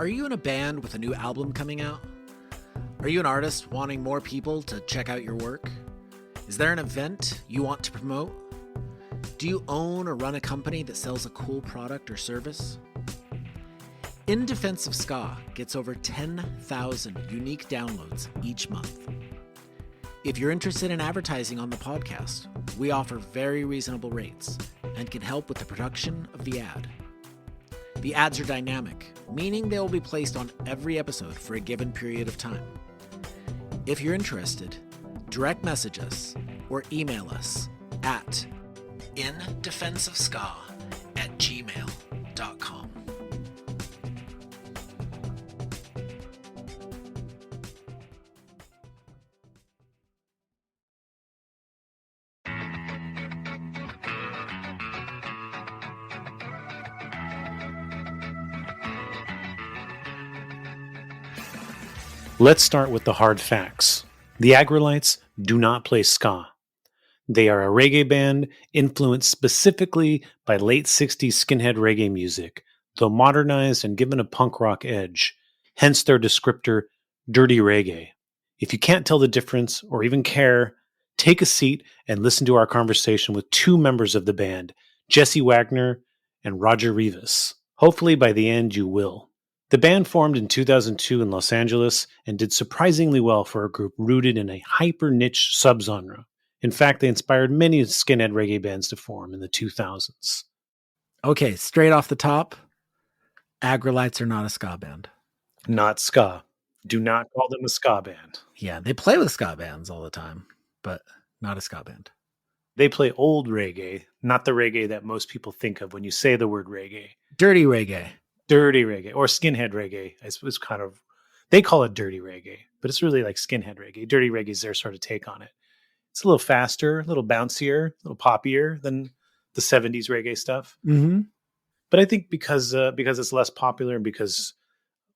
Are you in a band with a new album coming out? Are you an artist wanting more people to check out your work? Is there an event you want to promote? Do you own or run a company that sells a cool product or service? In Defense of Ska gets over 10,000 unique downloads each month. If you're interested in advertising on the podcast, we offer very reasonable rates and can help with the production of the ad. The ads are dynamic, meaning they will be placed on every episode for a given period of time. If you're interested, direct message us or email us at indefenseofska@gmail.com. Let's start with the hard facts. The Aggrolites do not play ska. They are a reggae band influenced specifically by late 60s skinhead reggae music, though modernized and given a punk rock edge, hence their descriptor, dirty reggae. If you can't tell the difference or even care, take a seat and listen to our conversation with two members of the band, Jesse Wagner and Roger Rivas. Hopefully by the end you will. The band formed in 2002 in Los Angeles and did surprisingly well for a group rooted in a hyper-niche subgenre. In fact, they inspired many skinhead reggae bands to form in the 2000s. Okay, straight off the top, Aggrolites are not a ska band. Not ska. Do not call them a ska band. Yeah, they play with ska bands all the time, but not a ska band. They play old reggae, not the reggae that most people think of when you say the word reggae. Dirty reggae. Dirty reggae or skinhead reggae is kind of, they call it dirty reggae, but it's really like skinhead reggae. Dirty reggae is their sort of take on it. It's a little faster, a little bouncier, a little poppier than the 70s reggae stuff. Mm-hmm. But I think because it's less popular and because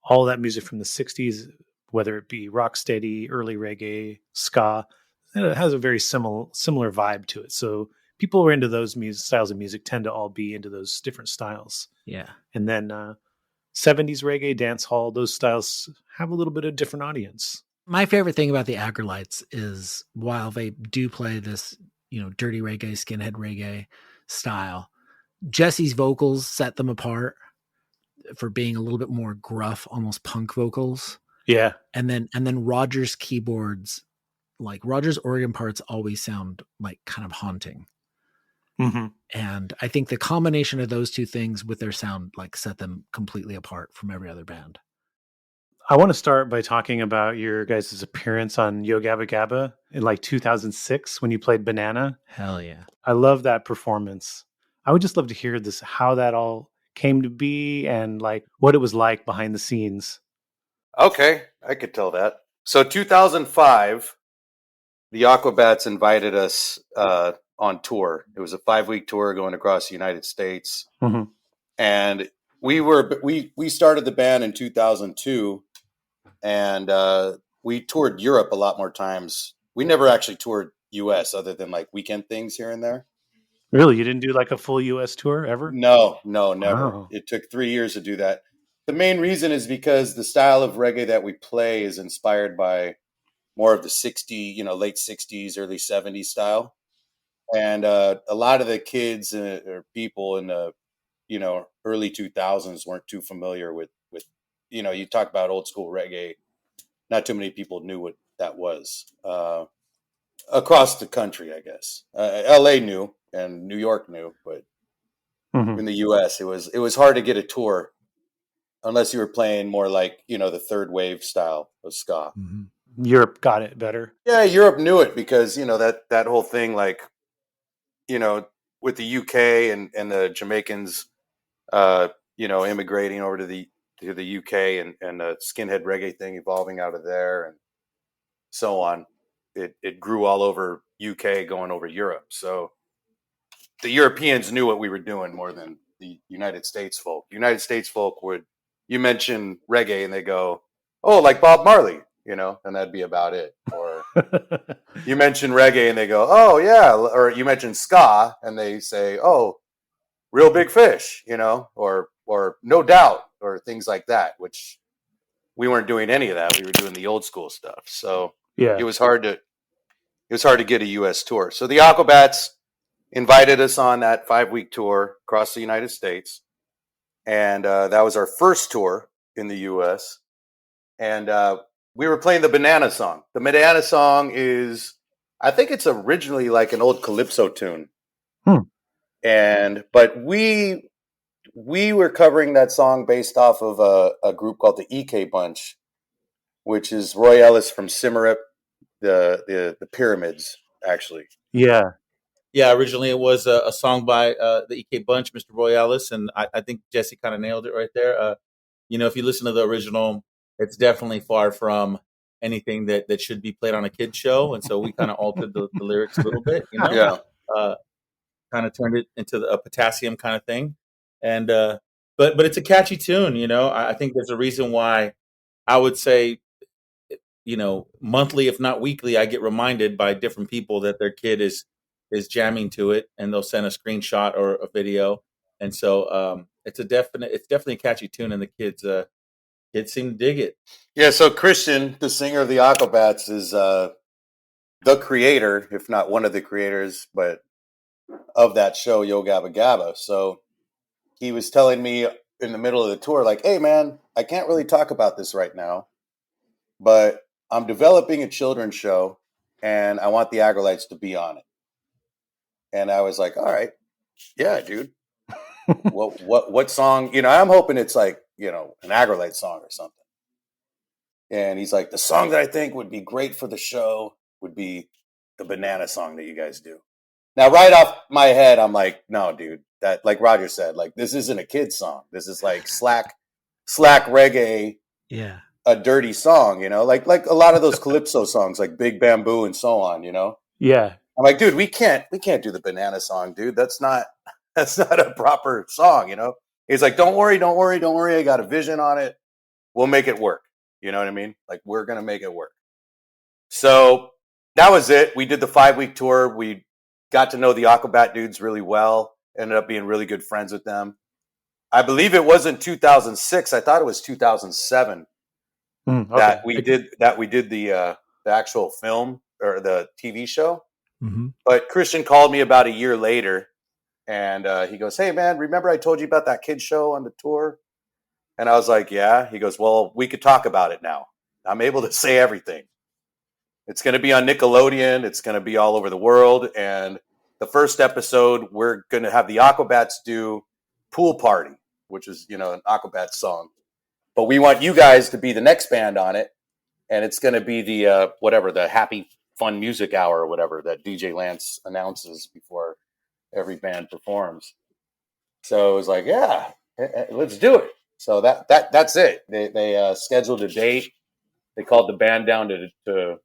all that music from the 60s, whether it be rocksteady, early reggae, ska, it has a very similar vibe to it. So people who are into those styles of music tend to all be into those different styles. Yeah. And then 70s reggae, dance hall, those styles have a little bit of different audience. My favorite thing about the Aggrolites is while they do play this, dirty reggae, skinhead reggae style, Jesse's vocals set them apart for being a little bit more gruff, almost punk vocals. Yeah. And then Roger's keyboards, like Roger's organ parts always sound like kind of haunting. Mm-hmm. And I think the combination of those two things with their sound like set them completely apart from every other band. I want to start by talking about your guys' appearance on Yo Gabba Gabba in like 2006 when you played Banana. Hell yeah. I love that performance. I would just love to hear this, how that all came to be and like what it was like behind the scenes. Okay, I could tell that. So 2005, the Aquabats invited us on tour. It was a 5-week tour going across the United States. Mm-hmm. And we started the band in 2002 and we toured Europe a lot more times. We never actually toured US other than like weekend things here and there. Really? You didn't do like a full US tour ever? No, never. Wow. It took 3 years to do that. The main reason is because the style of reggae that we play is inspired by more of the late 60s, early 70s style. And a lot of the kids or people in the, early 2000s weren't too familiar with, you talk about old school reggae. Not too many people knew what that was across the country, I guess. LA knew and New York knew, but Mm-hmm. in the US, it was hard to get a tour unless you were playing more like, the third wave style of ska. Mm-hmm. Europe got it better. Yeah, Europe knew it because, that whole thing, like, with the UK and the Jamaicans, immigrating over to the UK and the skinhead reggae thing evolving out of there and so on. It grew all over UK going over Europe. So the Europeans knew what we were doing more than the United States folk. United States folk you mention reggae and they go, oh, like Bob Marley, and that'd be about it. Or you mention reggae and they go, oh yeah. Or you mention ska and they say, oh, Real Big Fish, or No Doubt or things like that, which we weren't doing any of that. We were doing the old school stuff. So Yeah. it was hard to get a US tour. So the Aquabats invited us on that 5-week tour across the United States. And that was our first tour in the US. And we were playing the Banana Song. The Banana Song is, I think it's originally like an old Calypso tune. But we were covering that song based off of a group called the EK Bunch, which is Roy Ellis from Cimarip, the Pyramids, actually. Yeah. Yeah, originally it was a song by the EK Bunch, Mr. Roy Ellis, and I think Jesse kind of nailed it right there. If you listen to the original, it's definitely far from anything that should be played on a kid's show, and so we kind of altered the lyrics a little bit, Yeah. Kind of turned it into a potassium kind of thing, and but it's a catchy tune. I think there's a reason why I would say, monthly, if not weekly, I get reminded by different people that their kid is jamming to it, and they'll send a screenshot or a video. And so it's definitely a catchy tune, and the kids seem to dig it. Yeah, so Christian, the singer of the Aquabats, is the creator, if not one of the creators, but of that show, Yo Gabba Gabba. So he was telling me in the middle of the tour, like, hey, man, I can't really talk about this right now, but I'm developing a children's show, and I want the Aggrolites to be on it. And I was like, all right, yeah, dude. What song? I'm hoping it's like, an Aggrolite song or something. And he's like, the song that I think would be great for the show would be the Banana Song that you guys do. Now, right off my head, I'm like, no, dude, that, like Roger said, like, this isn't a kid's song. This is like slack reggae. Yeah. A dirty song, like a lot of those Calypso songs, like Big Bamboo and so on, Yeah. I'm like, dude, we can't do the Banana Song, dude. That's not a proper song, He's like, don't worry. I got a vision on it. We'll make it work. You know what I mean? Like, we're going to make it work. So that was it. We did the 5-week tour. We got to know the Aquabat dudes really well. Ended up being really good friends with them. I believe it wasn't 2006. I thought it was 2007 that we did the actual film or the TV show. Mm-hmm. But Christian called me about a year later, and he goes, hey, man, remember I told you about that kid show on the tour? And I was like, yeah. He goes, well, we could talk about it now. I'm able to say everything. It's going to be on Nickelodeon. It's going to be all over the world. And the first episode, we're going to have the Aquabats do Pool Party, which is, an Aquabats song. But we want you guys to be the next band on it. And it's going to be the, the Happy Fun Music Hour or whatever that DJ Lance announces before every band performs. So it was like, yeah, let's do it. So that's it. They scheduled a date. They called the band down to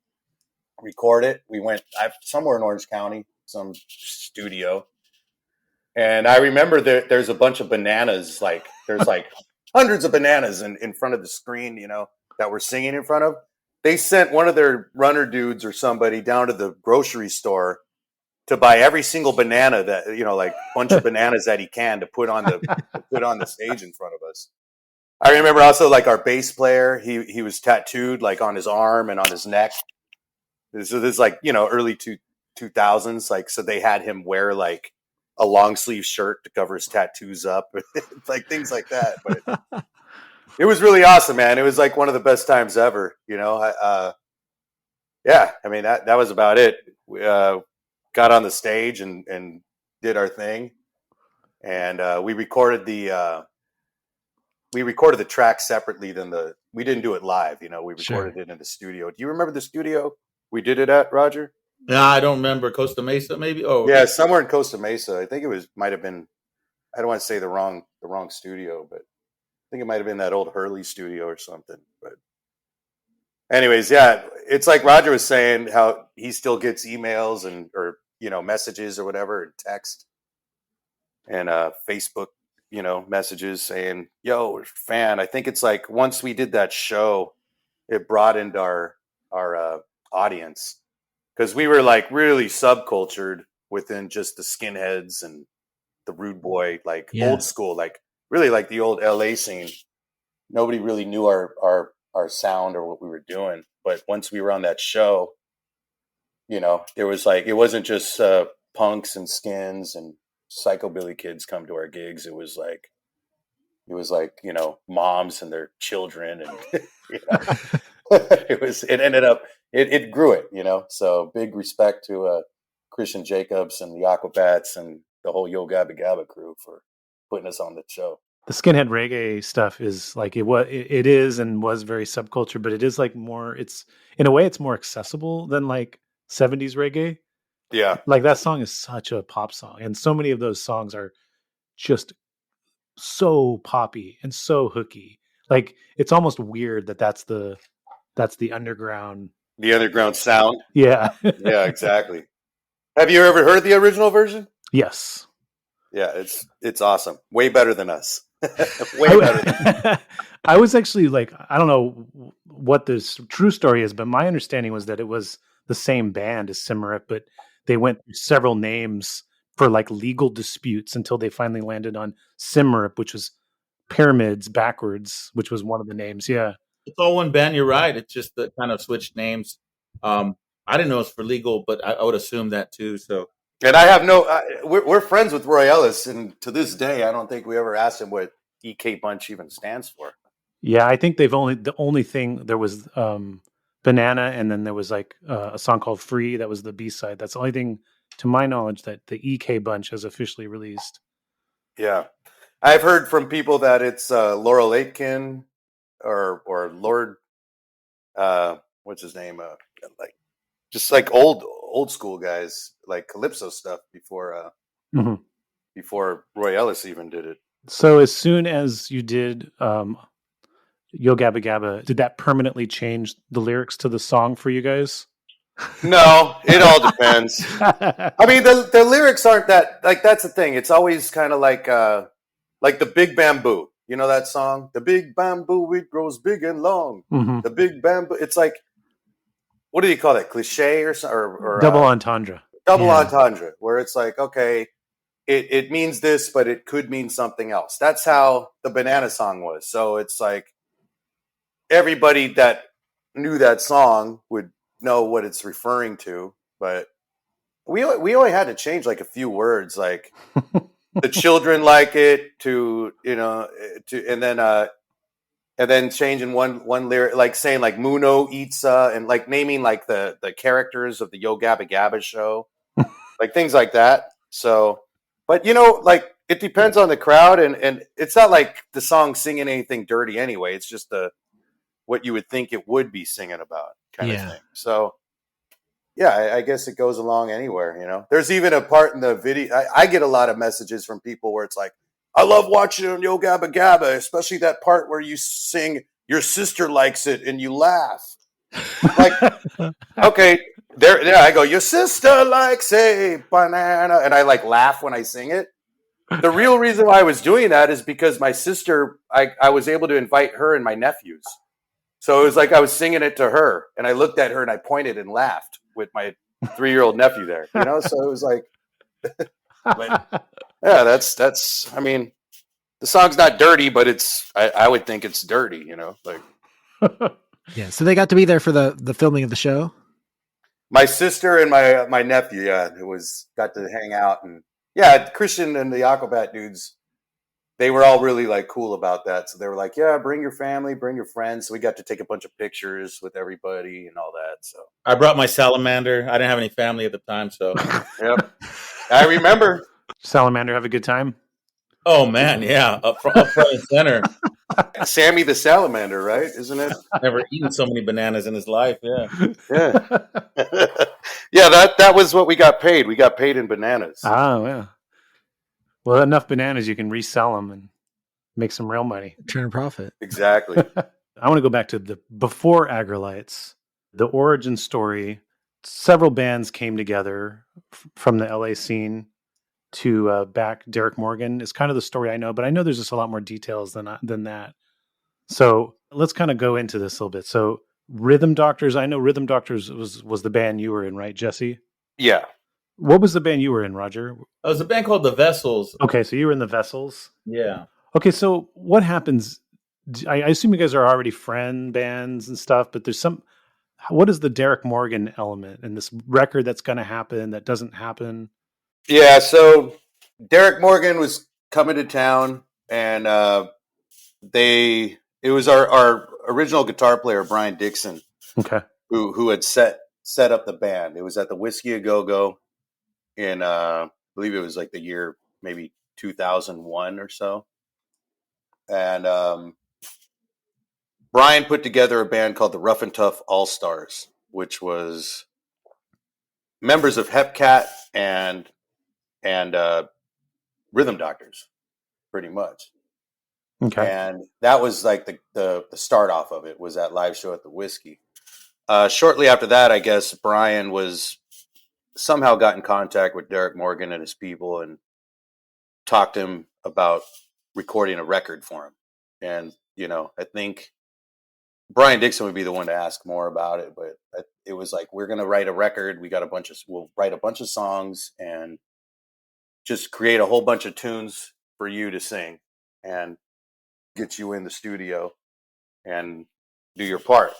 record it. We went somewhere in Orange County, some studio. And I remember there's a bunch of bananas, like there's like hundreds of bananas in front of the screen, that we're singing in front of. They sent one of their runner dudes or somebody down to the grocery store to buy every single banana that, like bunch of bananas that he can to put on the stage in front of us. I remember also like our bass player, he was tattooed like on his arm and on his neck. So this is like, early 2000s. Like, so they had him wear like a long sleeve shirt to cover his tattoos up, like things like that. But it was really awesome, man. It was like one of the best times ever, yeah, I mean, that was about it. We got on the stage and did our thing. And we recorded the track separately we didn't do it live, we recorded it in the studio. Do you remember the studio we did it at, Roger? Yeah, I don't remember. Costa Mesa, maybe? Oh, yeah, somewhere in Costa Mesa. I think might have been, I don't want to say the wrong studio, but I think it might have been that old Hurley studio or something. But anyways, yeah, it's like Roger was saying, how he still gets emails or messages or whatever, and text and Facebook, messages saying, yo, fan. I think it's like once we did that show, it broadened our audience, because we were like really subcultured within just the skinheads and the rude boy, like old school, like really like the old LA scene. nobody really knew our sound or what we were doing. But once we were on that show, there was like, it wasn't just punks and skins and psychobilly kids come to our gigs. It was like moms and their children, and it ended up, it grew it, so big respect to Christian Jacobs and the Aquabats and the whole Yo Gabba Gabba crew for putting us on the show. The skinhead reggae stuff is like it is and was very subculture, but it is like more, it's in a way it's more accessible than like 70s reggae. Yeah. Like that song is such a pop song, and so many of those songs are just so poppy and so hooky. Like it's almost weird that's the underground. The underground sound. Yeah. Yeah, exactly. Have you ever heard the original version? Yes. Yeah, it's awesome. Way better than us. Way better. I was actually like, I don't know what this true story is, but my understanding was that it was the same band as Cimarette, but they went through several names for like legal disputes until they finally landed on Cimarette, which was Pyramids backwards, which was one of the names. Yeah. It's all one band. You're right. It's just the kind of switched names. I didn't know it's for legal, but I would assume that too. So. And I have we're friends with Roy Ellis, and to this day, I don't think we ever asked him what EK Bunch even stands for. Yeah, I think the only thing there was Banana, and then there was like a song called Free that was the B-side. That's the only thing, to my knowledge, that the EK Bunch has officially released. Yeah, I've heard from people that it's Laurel Aitken or Lord, what's his name? Like just like old school guys, like Calypso stuff before before Roy Ellis even did it. So as soon as you did Yo Gabba Gabba, did that permanently change the lyrics to the song for you guys? No, it all depends. I mean, the lyrics aren't that, like, that's the thing. It's always kind of like the Big Bamboo. You know that song? The big bamboo, it grows big and long. Mm-hmm. The big bamboo. It's like, what do you call that? Cliche or double entendre. Double entendre, where it's like, okay, it means this, but it could mean something else. That's how the Banana song was. So it's like everybody that knew that song would know what it's referring to, but we only had to change like a few words, like the children like it to and then changing one lyric, like saying like Muno eats and like naming like the characters of the Yo Gabba Gabba show, like things like that. So, but like it depends on the crowd, and it's not like the song singing anything dirty anyway. It's just what you would think it would be singing about kind of thing. So yeah, I guess it goes along anywhere, There's even a part in the video, I get a lot of messages from people where it's like, I love watching it on Yo Gabba Gabba, especially that part where you sing, your sister likes it, and you laugh. Like, okay, there I go, your sister likes a banana, and I like laugh when I sing it. The real reason why I was doing that is because my sister, I was able to invite her and my nephews. So it was like I was singing it to her, and I looked at her and I pointed and laughed with my 3-year-old nephew there, So it was like, but, yeah, that's. I mean, the song's not dirty, but it's. I would think it's dirty, like. Yeah, so they got to be there for the filming of the show. My sister and my nephew, got to hang out, and Christian and the Aquabat dudes, they were all really like cool about that. So they were like, yeah, bring your family, bring your friends. So we got to take a bunch of pictures with everybody and all that. So I brought my salamander. I didn't have any family at the time, so yep, I remember. Salamander have a good time? Oh man, yeah, up front and center. Sammy the Salamander, right? Isn't it? Never eaten so many bananas in his life. Yeah. Yeah, that was what we got paid. We got paid in bananas. Oh yeah. Well, enough bananas, you can resell them and make some real money. Turn a profit. Exactly. I want to go back to the before Aggrolites, the origin story. Several bands came together from the LA scene to back Derrick Morgan. Is kind of the story I know, but I know there's just a lot more details than that. So let's kind of go into this a little bit. So Rhythm Doctors, I know Rhythm Doctors was the band you were in, right, Jesse? Yeah. What was the band you were in, Roger? It was a band called The Vessels. Okay, so you were in The Vessels? Yeah. Okay, so what happens I assume you guys are already friend bands and stuff, but there's some. What is the Derrick Morgan element in this record that's going to happen that doesn't happen? Yeah, so Derrick Morgan was coming to town, and it was our original guitar player Brian Dixon Okay. who had set up the band. It was at the Whiskey A Go Go in I believe it was like the year maybe 2001 or so, and Brian put together a band called the Rough and Tough All Stars, which was members of Hepcat and Rhythm Doctors, pretty much. Okay. And that was like the start off of it, was that live show at the Whiskey. Shortly after that, I guess Brian was somehow got in contact with Derrick Morgan and his people and talked to him about recording a record for him. And, I think Brian Dixon would be the one to ask more about it, but it was like, we're going to write a record. We'll write a bunch of songs and just create a whole bunch of tunes for you to sing and get you in the studio and do your part,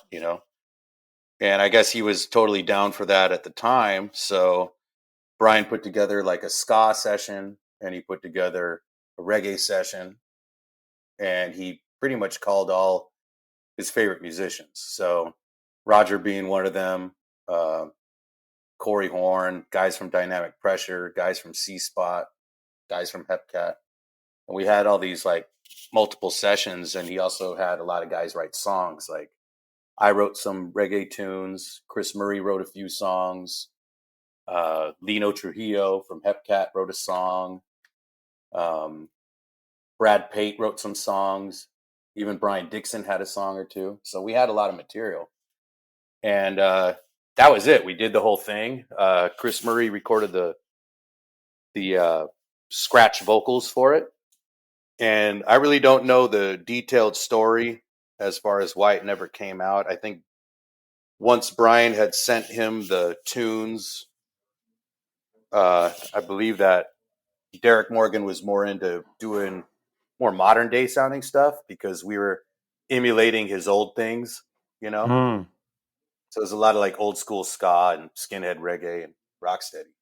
And I guess he was totally down for that at the time. So Brian put together like a ska session, and he put together a reggae session, and he pretty much called all his favorite musicians. So Roger being one of them, Corey Horn, guys from Dynamic Pressure, guys from C Spot, guys from Hepcat. And we had all these like multiple sessions, and he also had a lot of guys write songs. Like I wrote some reggae tunes. Chris Murray wrote a few songs. Lino Trujillo from Hepcat wrote a song. Brad Pate wrote some songs. Even Brian Dixon had a song or two. So we had a lot of material. And that was it. We did the whole thing. Chris Murray recorded the scratch vocals for it. And I really don't know the detailed story as far as why it never came out. I think once Brian had sent him the tunes, I believe that Derrick Morgan was more into doing more modern day sounding stuff because we were emulating his old things, Mm. So there's a lot of like old school ska and skinhead reggae and rocksteady.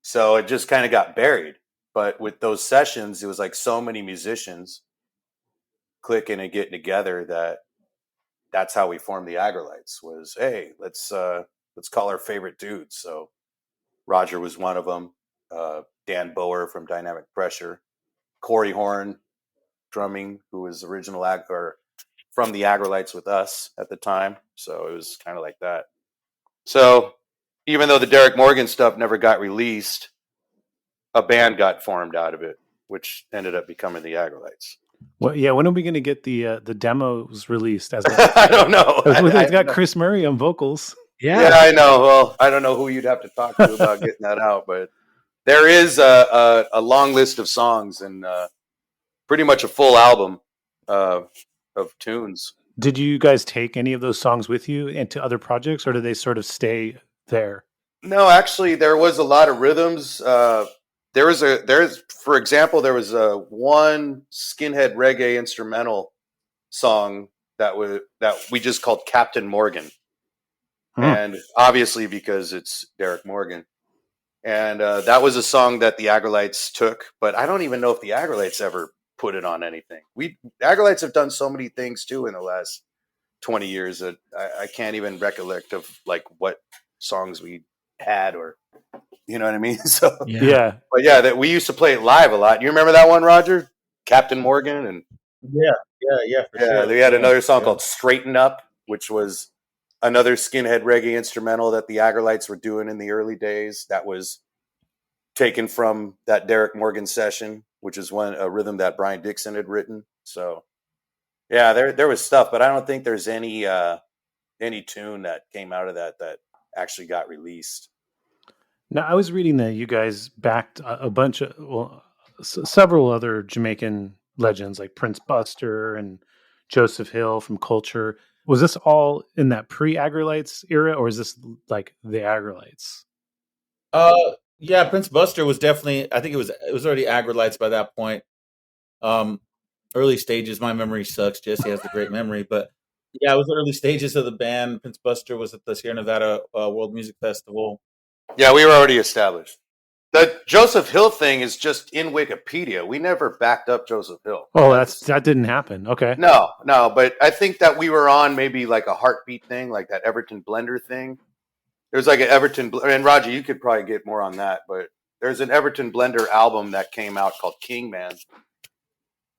So it just kind of got buried. But with those sessions, it was like so many musicians clicking and getting together that's how we formed the Aggrolites. Was, hey, let's call our favorite dudes. So Roger was one of them. Dan Bower from Dynamic Pressure, Corey Horn drumming, who was original or from the Aggrolites with us at the time. So it was kind of like that. So even though the Derrick Morgan stuff never got released, a band got formed out of it, which ended up becoming the Aggrolites. Well, yeah. When are we going to get the demos released? As I don't know. It's got Chris Murray on vocals. Yeah, I know. Well, I don't know who you'd have to talk to about getting that out, but there is a long list of songs and pretty much a full album of tunes. Did you guys take any of those songs with you into other projects, or did they sort of stay there? No, actually, there was a lot of rhythms. For example, there was one skinhead reggae instrumental song that we just called Captain Morgan, and obviously because it's Derrick Morgan, and that was a song that the Aggrolites took, but I don't even know if the Aggrolites ever put it on anything. Aggrolites have done so many things too in the last 20 years that I can't even recollect of like what songs we had, or you know what I mean. So yeah. But yeah, that we used to play it live a lot. You remember that one, Roger? Captain Morgan, and Yeah. For sure. they had another song called "Straighten Up," which was another skinhead reggae instrumental that the Aggrolites were doing in the early days. That was taken from that Derrick Morgan session, which is a rhythm that Brian Dixon had written. So yeah, there was stuff, but I don't think there's any tune that came out of that actually got released. Now, I was reading that you guys backed a bunch of, several other Jamaican legends like Prince Buster and Joseph Hill from Culture. Was this all in that pre-Aggrolites era, or is this like the Aggrolites? Yeah, Prince Buster was definitely. I think it was already Aggrolites by that point. early stages. My memory sucks. Jesse has the great memory, but yeah, it was the early stages of the band. Prince Buster was at the Sierra Nevada World Music Festival. Yeah, we were already established. The Joseph Hill thing is just in Wikipedia. We never backed up Joseph Hill. Oh, that didn't happen. Okay. No, but I think that we were on maybe like a Heartbeat thing, like that Everton Blender thing. There's like an Everton, and Roger, you could probably get more on that, but there's an Everton Blender album that came out called King Man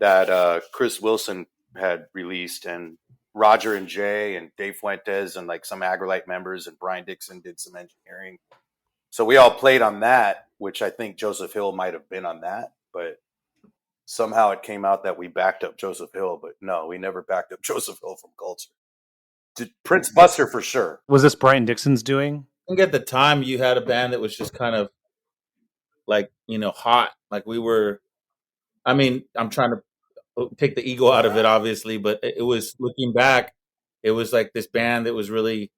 that Chris Wilson had released, and Roger and Jay and Dave Fuentes and like some Aggrolite members and Brian Dixon did some engineering. So we all played on that, which I think Joseph Hill might have been on that, but somehow it came out that we backed up Joseph Hill, but no, we never backed up Joseph Hill from Culture. Prince Buster for sure. Was this Brian Dixon's doing? I think at the time you had a band that was just kind of like, hot. Like we were, I mean, I'm trying to take the ego out of it, obviously, but it was, looking back, it was like this band that was really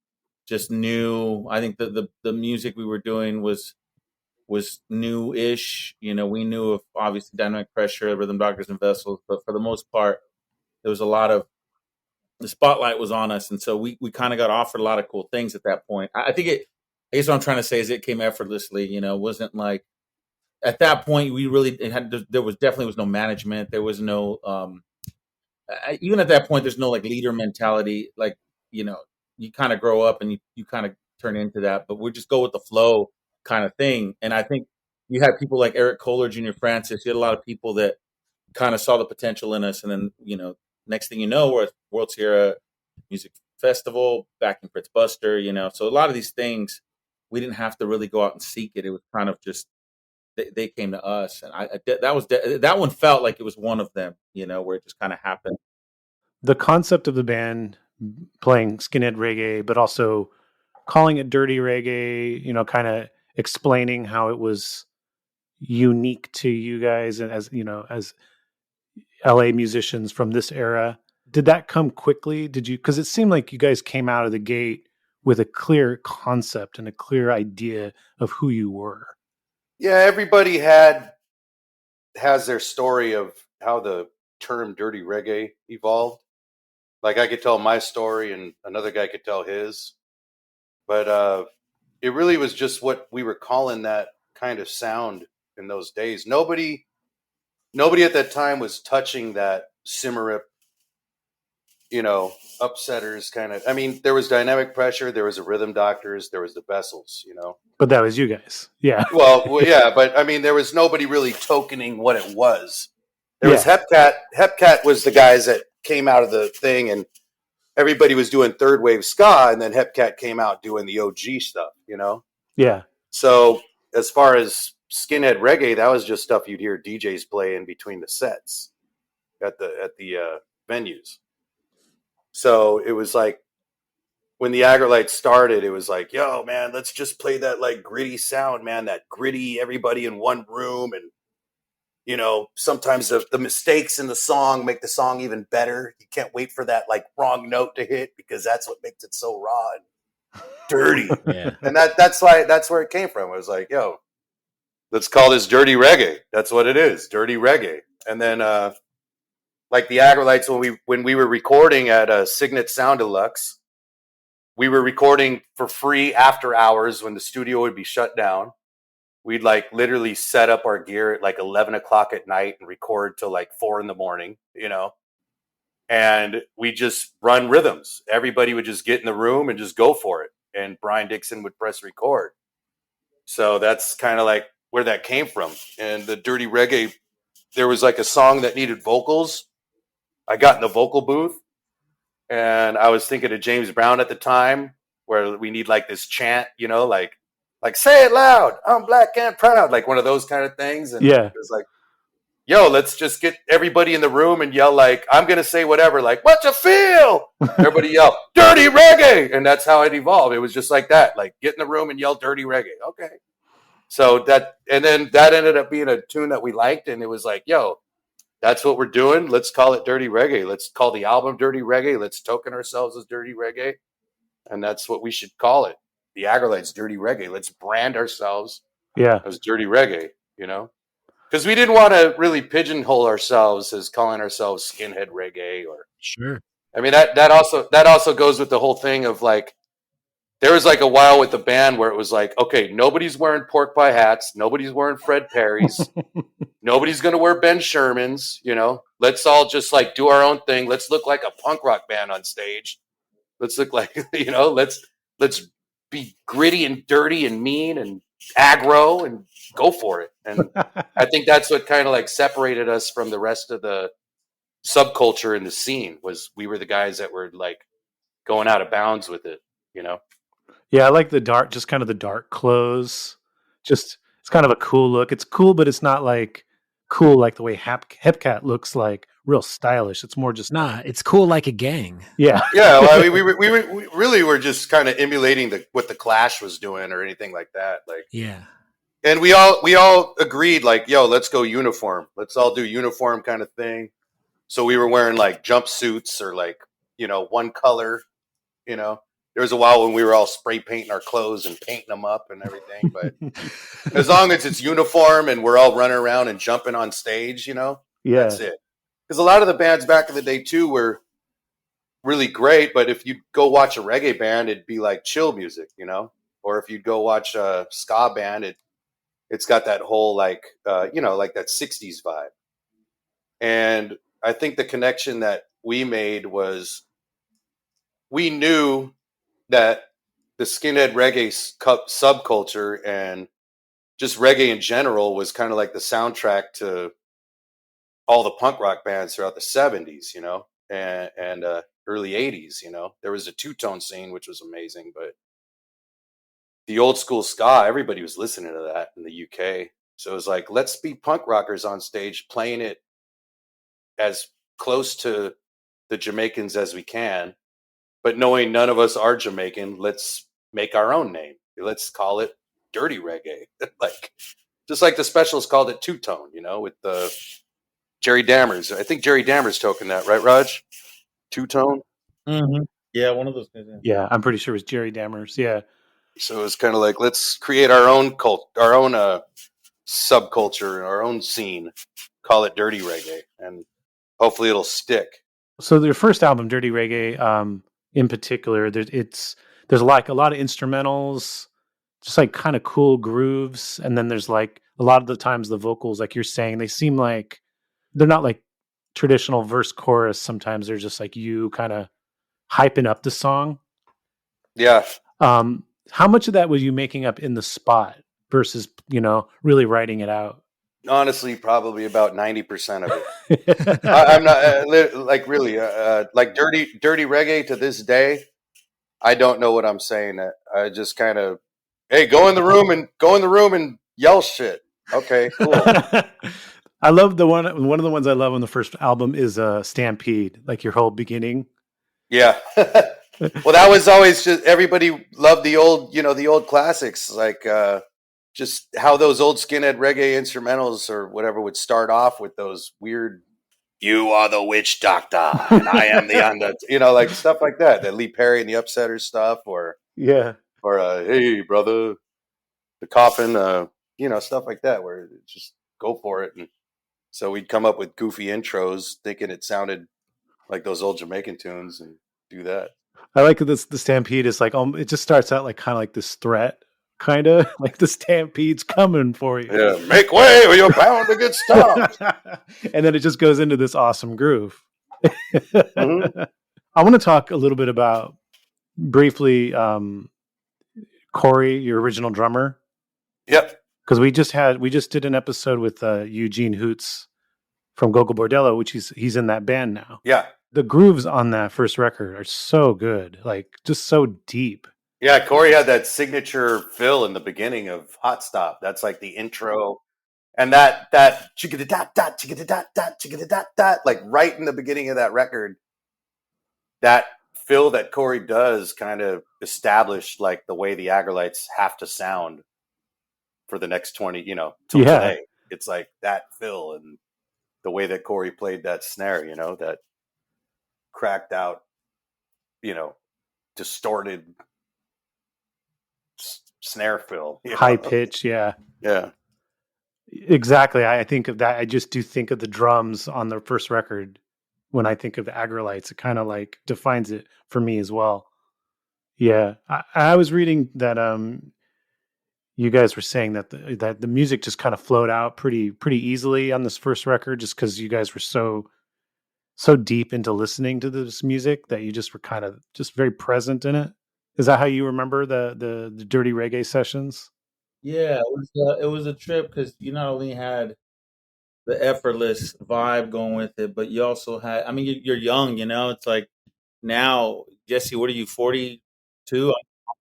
just new. I think the music we were doing was new-ish. We knew of obviously Dynamic Pressure, Rhythm Doctors and Vessels, but for the most part, there was a lot of, the spotlight was on us, and so we kind of got offered a lot of cool things at that point. I guess what I'm trying to say is it came effortlessly. It wasn't like at that point we really there was definitely no management. There was no even at that point there's no like leader mentality. Like you kind of grow up and you kind of turn into that, but we just go with the flow kind of thing. And I think you had people like Eric Kohler, Junior Francis. You had a lot of people that kind of saw the potential in us, and then next thing you know, we're at World Sierra Music Festival, back in Prince Buster. So a lot of these things we didn't have to really go out and seek it. It was kind of just they came to us, and that one felt like it was one of them. Where it just kind of happened. The concept of the band playing skinhead reggae, but also calling it dirty reggae, kind of explaining how it was unique to you guys and as LA musicians from this era. Did that come quickly? Because it seemed like you guys came out of the gate with a clear concept and a clear idea of who you were. Yeah, everybody has their story of how the term dirty reggae evolved. Like I could tell my story and another guy could tell his. But it really was just what we were calling that kind of sound in those days. Nobody at that time was touching that Cimarip, upsetters kind of. I mean, there was Dynamic Pressure, there was the Rhythm Doctors, there was the Vessels, But that was you guys. Yeah. Well, yeah, but I mean, there was nobody really tokening what it was. There was Hepcat. Hepcat was the guys that came out of the thing, and everybody was doing third wave ska, and then Hepcat came out doing the OG stuff, Yeah. So as far as skinhead reggae, that was just stuff you'd hear DJs play in between the sets at the venues. So it was like when the Aggrolites started, it was like, yo, man, let's just play that like gritty sound, man, that gritty, everybody in one room. And, sometimes the mistakes in the song make the song even better. You can't wait for that like wrong note to hit because that's what makes it so raw and dirty. Yeah. And that's where it came from. It was like, yo, let's call this dirty reggae. That's what it is, dirty reggae. And then like the Aggrolites, when we were recording at Signet Sound Deluxe, we were recording for free after hours when the studio would be shut down. We'd like literally set up our gear at like 11 o'clock at night and record till like 4 a.m, and we just run rhythms. Everybody would just get in the room and just go for it. And Brian Dixon would press record. So that's kind of like where that came from. And the dirty reggae, there was like a song that needed vocals. I got in the vocal booth and I was thinking of James Brown at the time, where we need like this chant, like say it loud, I'm black and proud, like one of those kind of things. And it was like, yo, let's just get everybody in the room and yell like, I'm going to say whatever, like, what you feel? Everybody yell, dirty reggae. And that's how it evolved. It was just like that, like get in the room and yell dirty reggae. Okay. So and then that ended up being a tune that we liked. And it was like, yo, that's what we're doing. Let's call it dirty reggae. Let's call the album dirty reggae. Let's token ourselves as dirty reggae. And that's what we should call it. The Aggrolites dirty reggae. Let's brand ourselves as dirty reggae, because we didn't want to really pigeonhole ourselves as calling ourselves skinhead reggae, or Sure. I mean that also goes with the whole thing of like there was like a while with the band where it was like, okay, nobody's wearing pork pie hats, nobody's wearing Fred Perry's, nobody's gonna wear Ben Sherman's, you know. Let's all just like do our own thing. Let's look like a punk rock band on stage. Let's look like let's be gritty and dirty and mean and aggro and go for it. And I think that's what kind of like separated us from the rest of the subculture in the scene was we were the guys that were like going out of bounds with it, you know? Yeah, I like the dark, just kind of the dark clothes. Just it's kind of a cool look. It's cool, but it's not like cool like the way Hepcat looks like real stylish. It's more just Nah, it's cool like a gang. yeah. Yeah, well, I mean, we really were just kind of emulating what the Clash was doing or anything like that. Like, Yeah. and we all agreed like, yo, let's go uniform. Let's all do uniform kind of thing. So we were wearing like jumpsuits or like, you know, one color, you know. There was a while when we were all spray painting our clothes and painting them up and everything. But as long as it's uniform and we're all running around and jumping on stage, you know, Yeah. that's it. Because a lot of the bands back in the day too were really great. But if you go watch a reggae band, it'd be like chill music, you know. Or if you'd go watch a ska band, it's got that whole like you know, like that 60s vibe. And I think the connection that we made was we knew that the skinhead reggae subculture and just reggae in general was kind of like the soundtrack to all the punk rock bands throughout the 70s, you know, and early 80s, you know. There was a two-tone scene, which was amazing, but the old school ska, everybody was listening to that in the UK. So it was like, let's be punk rockers on stage playing it as close to the Jamaicans as we can. But knowing none of us are Jamaican, let's make our own name. Let's call it dirty reggae. Like just like the Specials called it two-tone, you know, with the Jerry Dammers. I think Jerry Dammers token that, right, Raj? Two-tone. Mm-hmm. Yeah, one of those guys. Yeah. Yeah, I'm pretty sure it was Jerry Dammers. Yeah. So it's kind of like let's create our own our own subculture, our own scene. Call it dirty reggae, and hopefully it'll stick. So their first album, Dirty Reggae, in particular, there's like a lot of instrumentals, just like kind of cool grooves, and then there's like a lot of the times the vocals, like you're saying, they seem like they're not like traditional verse chorus. Sometimes they're just like you kind of hyping up the song. Yeah. How much of that was you making up in the spot versus, you know, really writing it out? Honestly, probably about 90% of it. I'm not like really like dirty reggae to this day. I don't know what I'm saying. I just kind of, hey, go in the room and yell shit. Okay, cool. I love one of the ones I love on the first album is Stampede, like your whole beginning. Yeah. Well, that was always just everybody loved the old, you know, the old classics, like just how those old skinhead reggae instrumentals or whatever would start off with those weird, you are the witch doctor and I am the under, you know, like stuff like that. That Lee Perry and the Upsetters stuff, or Yeah. or hey brother, the coffin, you know, stuff like that, where just go for it. And so we'd come up with goofy intros, thinking it sounded like those old Jamaican tunes, and do that. I like this. The Stampede is like, it just starts out like kind of like this threat, kind of like the Stampede's coming for you. Yeah, make way or you're bound to get stomped. And then it just goes into this awesome groove. Mm-hmm. I want to talk a little bit about briefly Corey, your original drummer. Yep. Because we just did an episode with Eugene Hoots from Gogo Bordello, which he's in that band now. Yeah. The grooves on that first record are so good, like just so deep. Yeah, Corey had that signature fill in the beginning of Hot Stop. That's like the intro. And that chicka-da-da-da, chicka-da-da-da, chicka-da-da-da, like right in the beginning of that record, that fill that Corey does kind of established like the way the Aggrolites have to sound for the next 20, you know, till today. It's like that fill and the way that Corey played that snare, you know, that cracked out, you know, distorted snare fill. High pitch, yeah. Yeah. Exactly. I think of that. I just do think of the drums on the first record. When I think of the Aggrolites, it kind of like defines it for me as well. Yeah, I was reading that you guys were saying that the music just kind of flowed out pretty easily on this first record, just because you guys were so deep into listening to this music that you just were kind of just very present in it. Is that how you remember the dirty reggae sessions? Yeah, it was a trip because you not only had the effortless vibe going with it, but you also had. I mean, you're young, you know. It's like now, Jesse, what are you, 42? I'm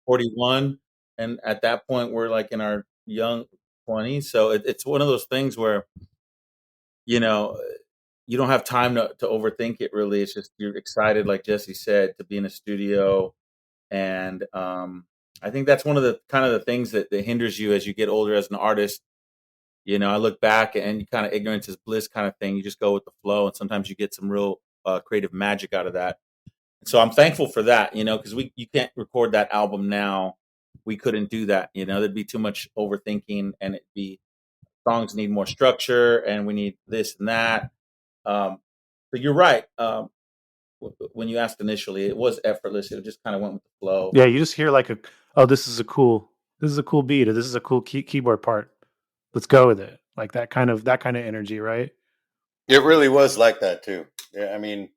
41, and at that point, we're like in our young 20s. So it's one of those things where you know you don't have time to overthink it. Really, it's just you're excited, like Jesse said, to be in a studio, and I think that's one of the kind of the things that hinders you as you get older as an artist. You know, I look back and you kind of ignorance is bliss kind of thing. You just go with the flow, and sometimes you get some real creative magic out of that. So I'm thankful for that, you know, because we you can't record that album now. We couldn't do that, you know. There'd be too much overthinking, and it'd be songs need more structure, and we need this and that. But you're right. When you asked initially, it was effortless. It just kind of went with the flow. Yeah, you just hear like oh, this is a cool beat, or this is a cool keyboard part. Let's go with it. Like that kind of energy, right? It really was like that too. Yeah, I mean,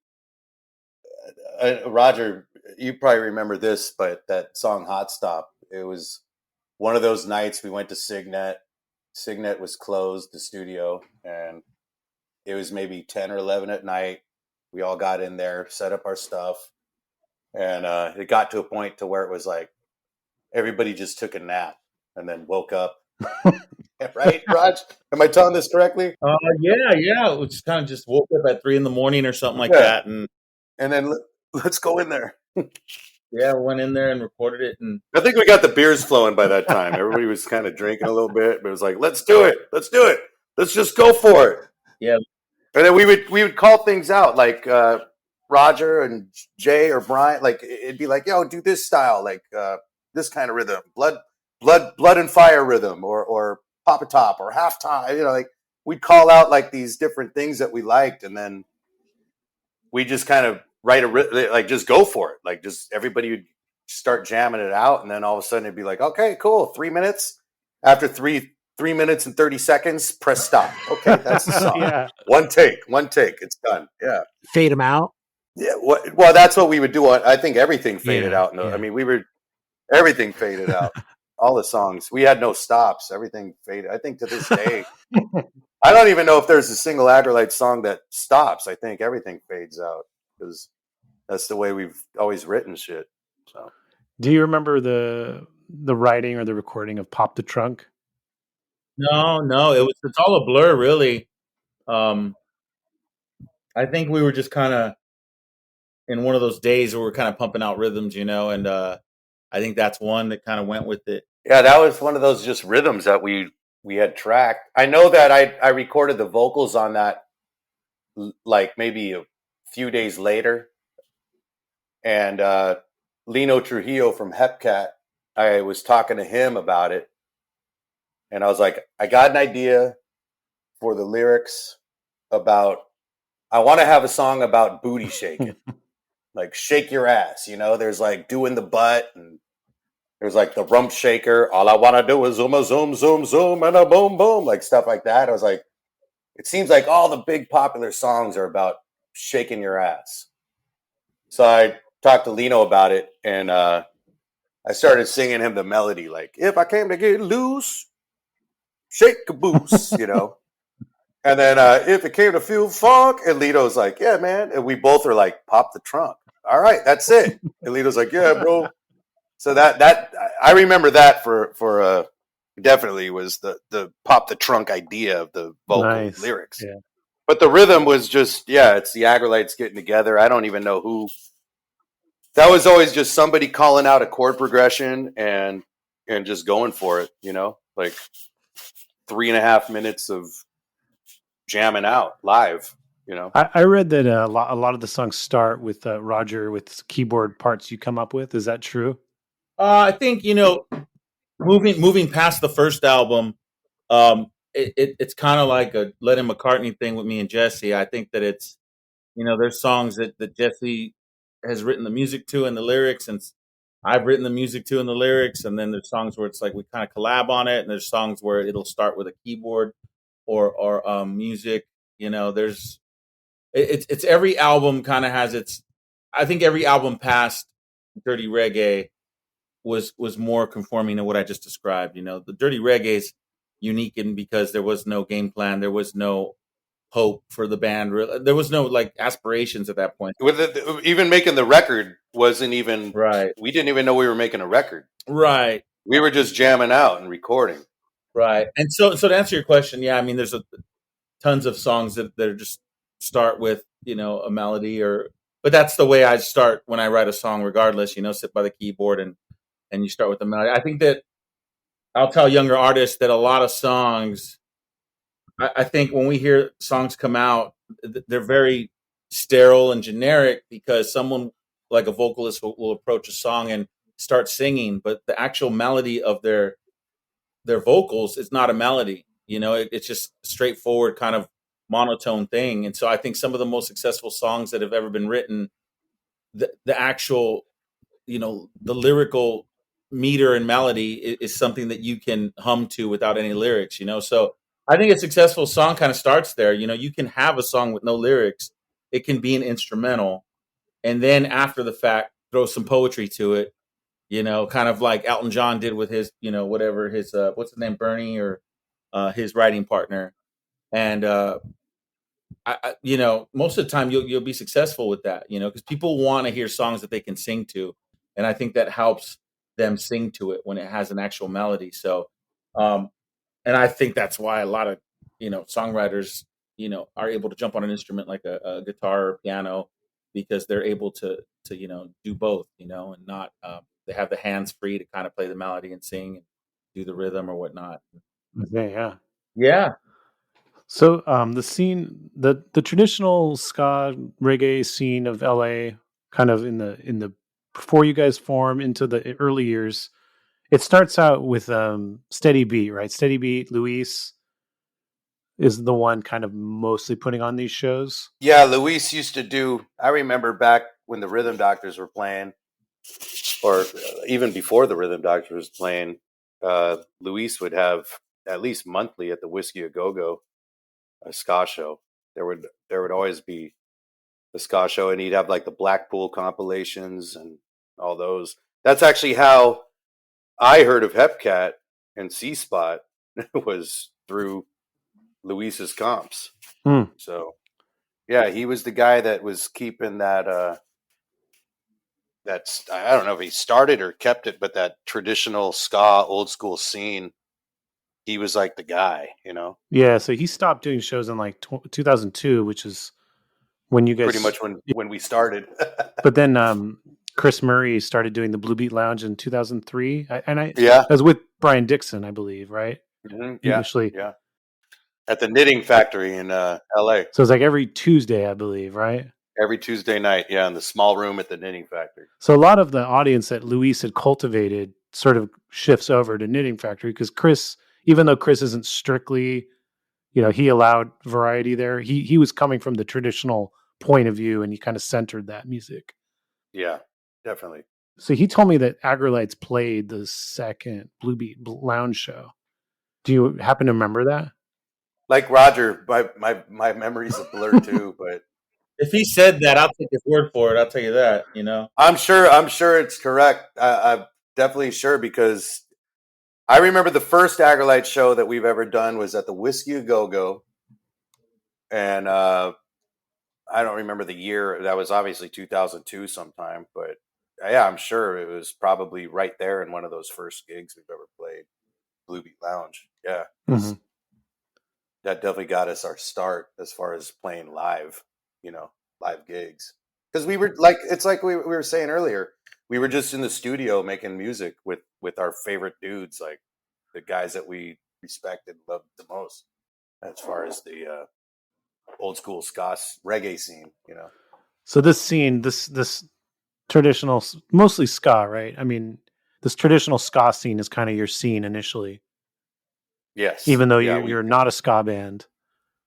Roger, you probably remember this, but that song "Hot Stop." It was one of those nights we went to Signet. Signet was closed, the studio, and it was maybe 10 or 11 at night. We all got in there, set up our stuff, and it got to a point to where it was like everybody just took a nap and then woke up. Right, Raj? Am I telling this correctly? Yeah. We just kind of just woke up at 3 in the morning or something like Yeah, that, and and then let's go in there. yeah, went in there and recorded it, and I think we got the beers flowing by that time. Everybody was kind of drinking a little bit, but it was like, let's do it. Let's do it. Let's just go for it. yeah, And then we would call things out like Roger and Jay or Brian. Like it'd be like, yo, do this style, like this kind of rhythm, blood and fire rhythm, or pop a top or halftime. You know, like we'd call out like these different things that we liked, and then we just kind of like just go for it. Like just everybody would start jamming it out, and then all of a sudden it'd be like, okay, cool, 3 minutes. After 3 minutes and 30 seconds, press stop. Okay, that's the song. Yeah. One take, it's done. Yeah, Fade them out. yeah. Well, that's what we would do. I think everything faded Yeah, out. No, yeah. I mean everything faded out. All the songs, we had no stops. Everything faded. I think to this day, I don't even know if there's a single Aggrolite song that stops. I think everything fades out because that's the way we've always written shit. So Do you remember the writing or the recording of "Pop the Trunk"? no, it's all a blur, really. Um, I think we were just kind of in one of those days where we're kind of pumping out rhythms, you know, and I think that's one that kind of went with it. yeah, that was one of those just rhythms that we had tracked. I know that I recorded the vocals on that like maybe a few days later, and Lino Trujillo from Hepcat, I was talking to him about it, and I was like, I got an idea for the lyrics about. I want to have a song about booty shaking, like shake your ass. You know, there's like doing the butt, and there's like the rump shaker. All I want to do is zoom a zoom zoom zoom and a boom boom, like stuff like that. I was like, it seems like all the big popular songs are about shaking your ass. So I talked to Lino about it, and I started singing him the melody, like if I came to get loose, shake a boost, you know. And then if it came to feel funk, and Lito's like, yeah, man. And we both are like, pop the trunk. All right, that's it. And Lito's like, yeah, bro. So that I remember that for definitely was the pop the trunk idea of the vocal Nice. lyrics. Yeah. But the rhythm was just, yeah, it's the Aggrolites getting together. I don't even know who. That was always just somebody calling out a chord progression and just going for it, you know, like 3.5 minutes of jamming out live, you know. I read that a lot of the songs start with Roger with keyboard parts you come up with. Is that true? I think you know, moving past the first album, it's kind of like a Lennon McCartney thing with me and Jesse. I think that it's, there's songs that Jesse has written the music to and the lyrics, and I've written the music to and the lyrics, and then there's songs where it's like we kind of collab on it, and there's songs where it'll start with a keyboard or music. There's it's every album kind of has its. I think every album past Dirty Reggae was more conforming to what I just described. The Dirty Reggae is unique in because there was no game plan, there was no hope for the band. There was no like aspirations at that point. With even making the record wasn't even Right. We didn't even know we were making a record. Right. We were just jamming out and recording. Right. And so to answer your question, yeah, I mean, there's tons of songs that are just start with a melody but that's the way I start when I write a song. Regardless, sit by the keyboard and you start with the melody. I think that I'll tell younger artists that a lot of songs. I think when we hear songs come out, they're very sterile and generic because someone like a vocalist will approach a song and start singing, but the actual melody of their vocals is not a melody. It's just a straightforward kind of monotone thing. And so I think some of the most successful songs that have ever been written, the actual, the lyrical meter and melody is something that you can hum to without any lyrics, So I think a successful song kind of starts there. You can have a song with no lyrics. It can be an instrumental. And then after the fact, throw some poetry to it, kind of like Elton John did with his, whatever his, what's his name, Bernie, or his writing partner. And, most of the time you'll be successful with that, because people want to hear songs that they can sing to. And I think that helps them sing to it when it has an actual melody. So, and I think that's why a lot of, songwriters, are able to jump on an instrument like a guitar or piano because they're able to do both, and not, they have the hands free to kind of play the melody and sing and do the rhythm or whatnot. Yeah. Yeah. So the scene, the traditional ska reggae scene of LA, kind of in the before you guys form into the early years, it starts out with Steady Beat, right? Steady Beat, Luis is the one kind of mostly putting on these shows. Yeah, Luis used to do. I remember back when the Rhythm Doctors were playing, or even before the Rhythm Doctors was playing. Luis would have at least monthly at the Whiskey A Go Go a ska show. There would always be the ska show, and he'd have like the Blackpool compilations and all those. That's actually how I heard of Hepcat and C Spot was through Luis's comps. So yeah, he was the guy that was keeping that that's, I don't know if he started or kept it, but that traditional ska old school scene, he was like the guy, Yeah, so he stopped doing shows in like 2002, which is when you guys pretty much when we started. But then Chris Murray started doing the Blue Beat Lounge in 2003, Yeah, that was with Brian Dixon, I believe, right? Mm-hmm. Yeah, Initially, yeah, at the Knitting Factory in L.A. So it's like every Tuesday, I believe, right? Every Tuesday night, yeah, in the small room at the Knitting Factory. So a lot of the audience that Luis had cultivated sort of shifts over to Knitting Factory because Chris, even though Chris isn't strictly, he allowed variety there. He was coming from the traditional point of view, and he kind of centered that music. Yeah, definitely. So he told me that Aggrolites played the second Blue Beat Lounge show. Do you happen to remember that? Like Roger, my memory's a blur too, but If he said that, I'll take his word for it. I'll tell you that, I'm sure it's correct. I'm definitely sure because I remember the first Aggrolite show that we've ever done was at the Whiskey A Go Go, and I don't remember the year. That was obviously 2002 sometime, but yeah, I'm sure it was probably right there in one of those first gigs we've ever played, Blue Beat Lounge. Yeah, that definitely got us our start as far as playing live, live gigs. Because we were like, it's like we were saying earlier, we were just in the studio making music with our favorite dudes, like the guys that we respected and loved the most, as far as the old school ska reggae scene, So this scene, this traditional, mostly ska, right? I mean, this traditional ska scene is kind of your scene initially. Yes. even though Yeah, you're not a ska band.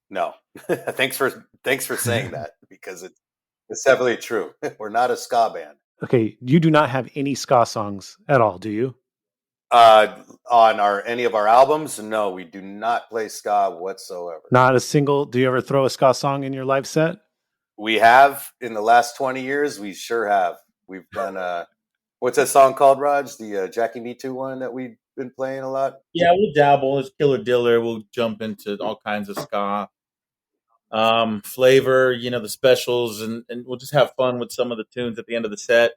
no. Thanks for saying that, because it's definitely true. We're not a ska band. Okay, you do not have any ska songs at all, do you? On any of our albums, no, we do not play ska whatsoever. Not a single. Do you ever throw a ska song in your live set? We have in the last 20 years. We sure have. We've done. What's that song called, Raj? The Jackie Me Too one that we've been playing a lot. Yeah, we'll dabble. It's Killer Diller. We'll jump into all kinds of ska. Flavor, the specials, and we'll just have fun with some of the tunes at the end of the set.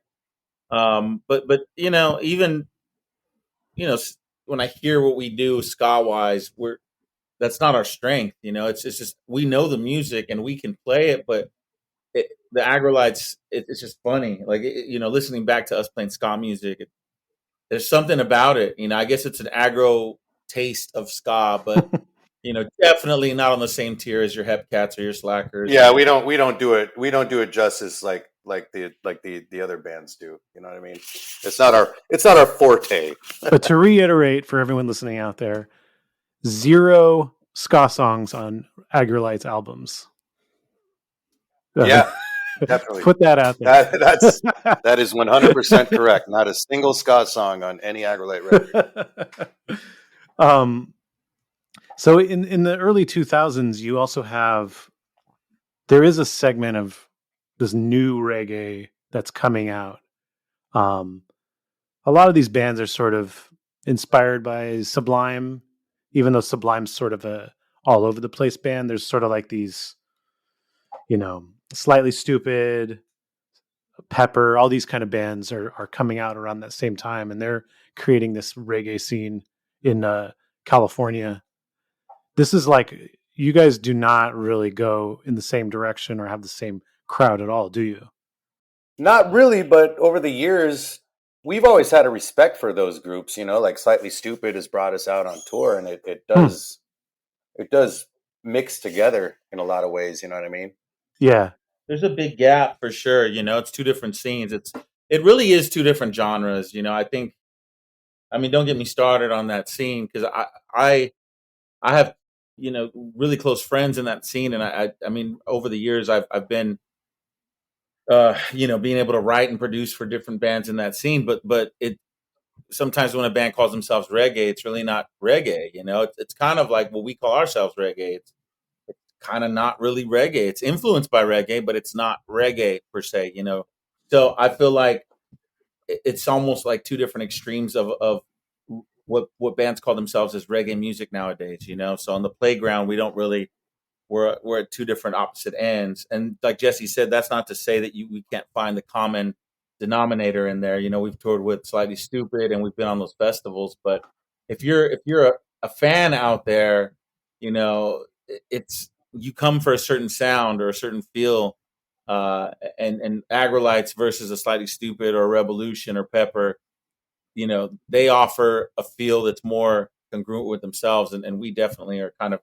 But even when I hear what we do ska wise, that's not our strength. It's just we know the music and we can play it, but the Aggrolites, it's just funny. Like listening back to us playing ska music, there's something about it. I guess it's an aggro taste of ska, but definitely not on the same tier as your Hepcats or your Slackers. Yeah, we don't do it. We don't do it justice like the other bands do. You know what I mean? It's not our forte. But to reiterate for everyone listening out there, 0 ska songs on Aggrolites albums. Yeah, definitely. Put that out there. That is 100% correct. Not a single ska song on any Aggrolite record. So in the early 2000s, you also there is a segment of this new reggae that's coming out. A lot of these bands are sort of inspired by Sublime, even though Sublime's sort of a all over the place band. There's sort of like these, Slightly Stupid, Pepper, all these kind of bands are coming out around that same time, and they're creating this reggae scene in California. This is like, you guys do not really go in the same direction or have the same crowd at all, do you? Not really, but over the years, we've always had a respect for those groups. Like Slightly Stupid has brought us out on tour, and it does mix together in a lot of ways. You know what I mean? Yeah. There's a big gap for sure. It's two different scenes. It really is two different genres. I think. I mean, don't get me started on that scene, because I have really close friends in that scene, and I mean, over the years I've been being able to write and produce for different bands in that scene, but it sometimes when a band calls themselves reggae, it's really not reggae. It's kind of like what we call ourselves reggae. It's kind of not really reggae. It's influenced by reggae, but it's not reggae per se. So I feel like it's almost like two different extremes of what bands call themselves as reggae music nowadays. So on the playground, we don't really we're at two different opposite ends. And like Jesse said, that's not to say that we can't find the common denominator in there. We've toured with Slightly Stupid and we've been on those festivals, but if you're a fan out there, it's you come for a certain sound or a certain feel, and Aggrolites versus a Slightly Stupid or a Revolution or Pepper, they offer a feel that's more congruent with themselves, and we definitely are kind of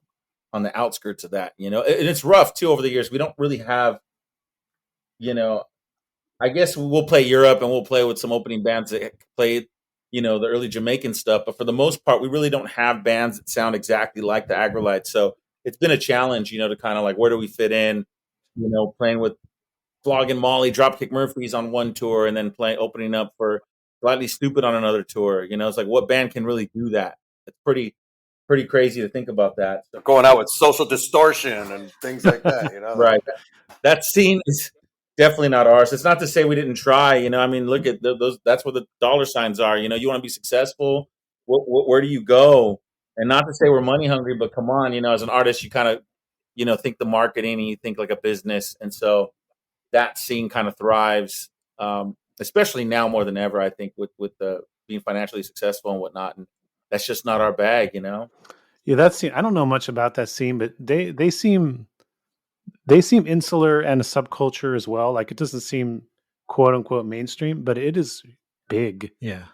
on the outskirts of that. And it's rough too over the years. We don't really have, I guess we'll play Europe and we'll play with some opening bands that played, the early Jamaican stuff. But for the most part, we really don't have bands that sound exactly like the Aggrolites. So it's been a challenge, to kind of like, where do we fit in, playing with Flogging Molly, Dropkick Murphys on one tour, and then opening up for Slightly Stupid on another tour. It's like, what band can really do that? It's pretty crazy to think about that. So, Going out with Social Distortion and things like that. right. That scene is definitely not ours. It's not to say we didn't try. I mean, look at those. That's where the dollar signs are. You want to be successful. Where do you go? And not to say we're money hungry, but come on, as an artist, you kind of, think the marketing and you think like a business. And so that scene kind of thrives, especially now more than ever, I think, with the being financially successful and whatnot. And that's just not our bag. Yeah, that scene. I don't know much about that scene, but they seem insular and a subculture as well. Like, it doesn't seem quote unquote mainstream, but it is big. Yeah.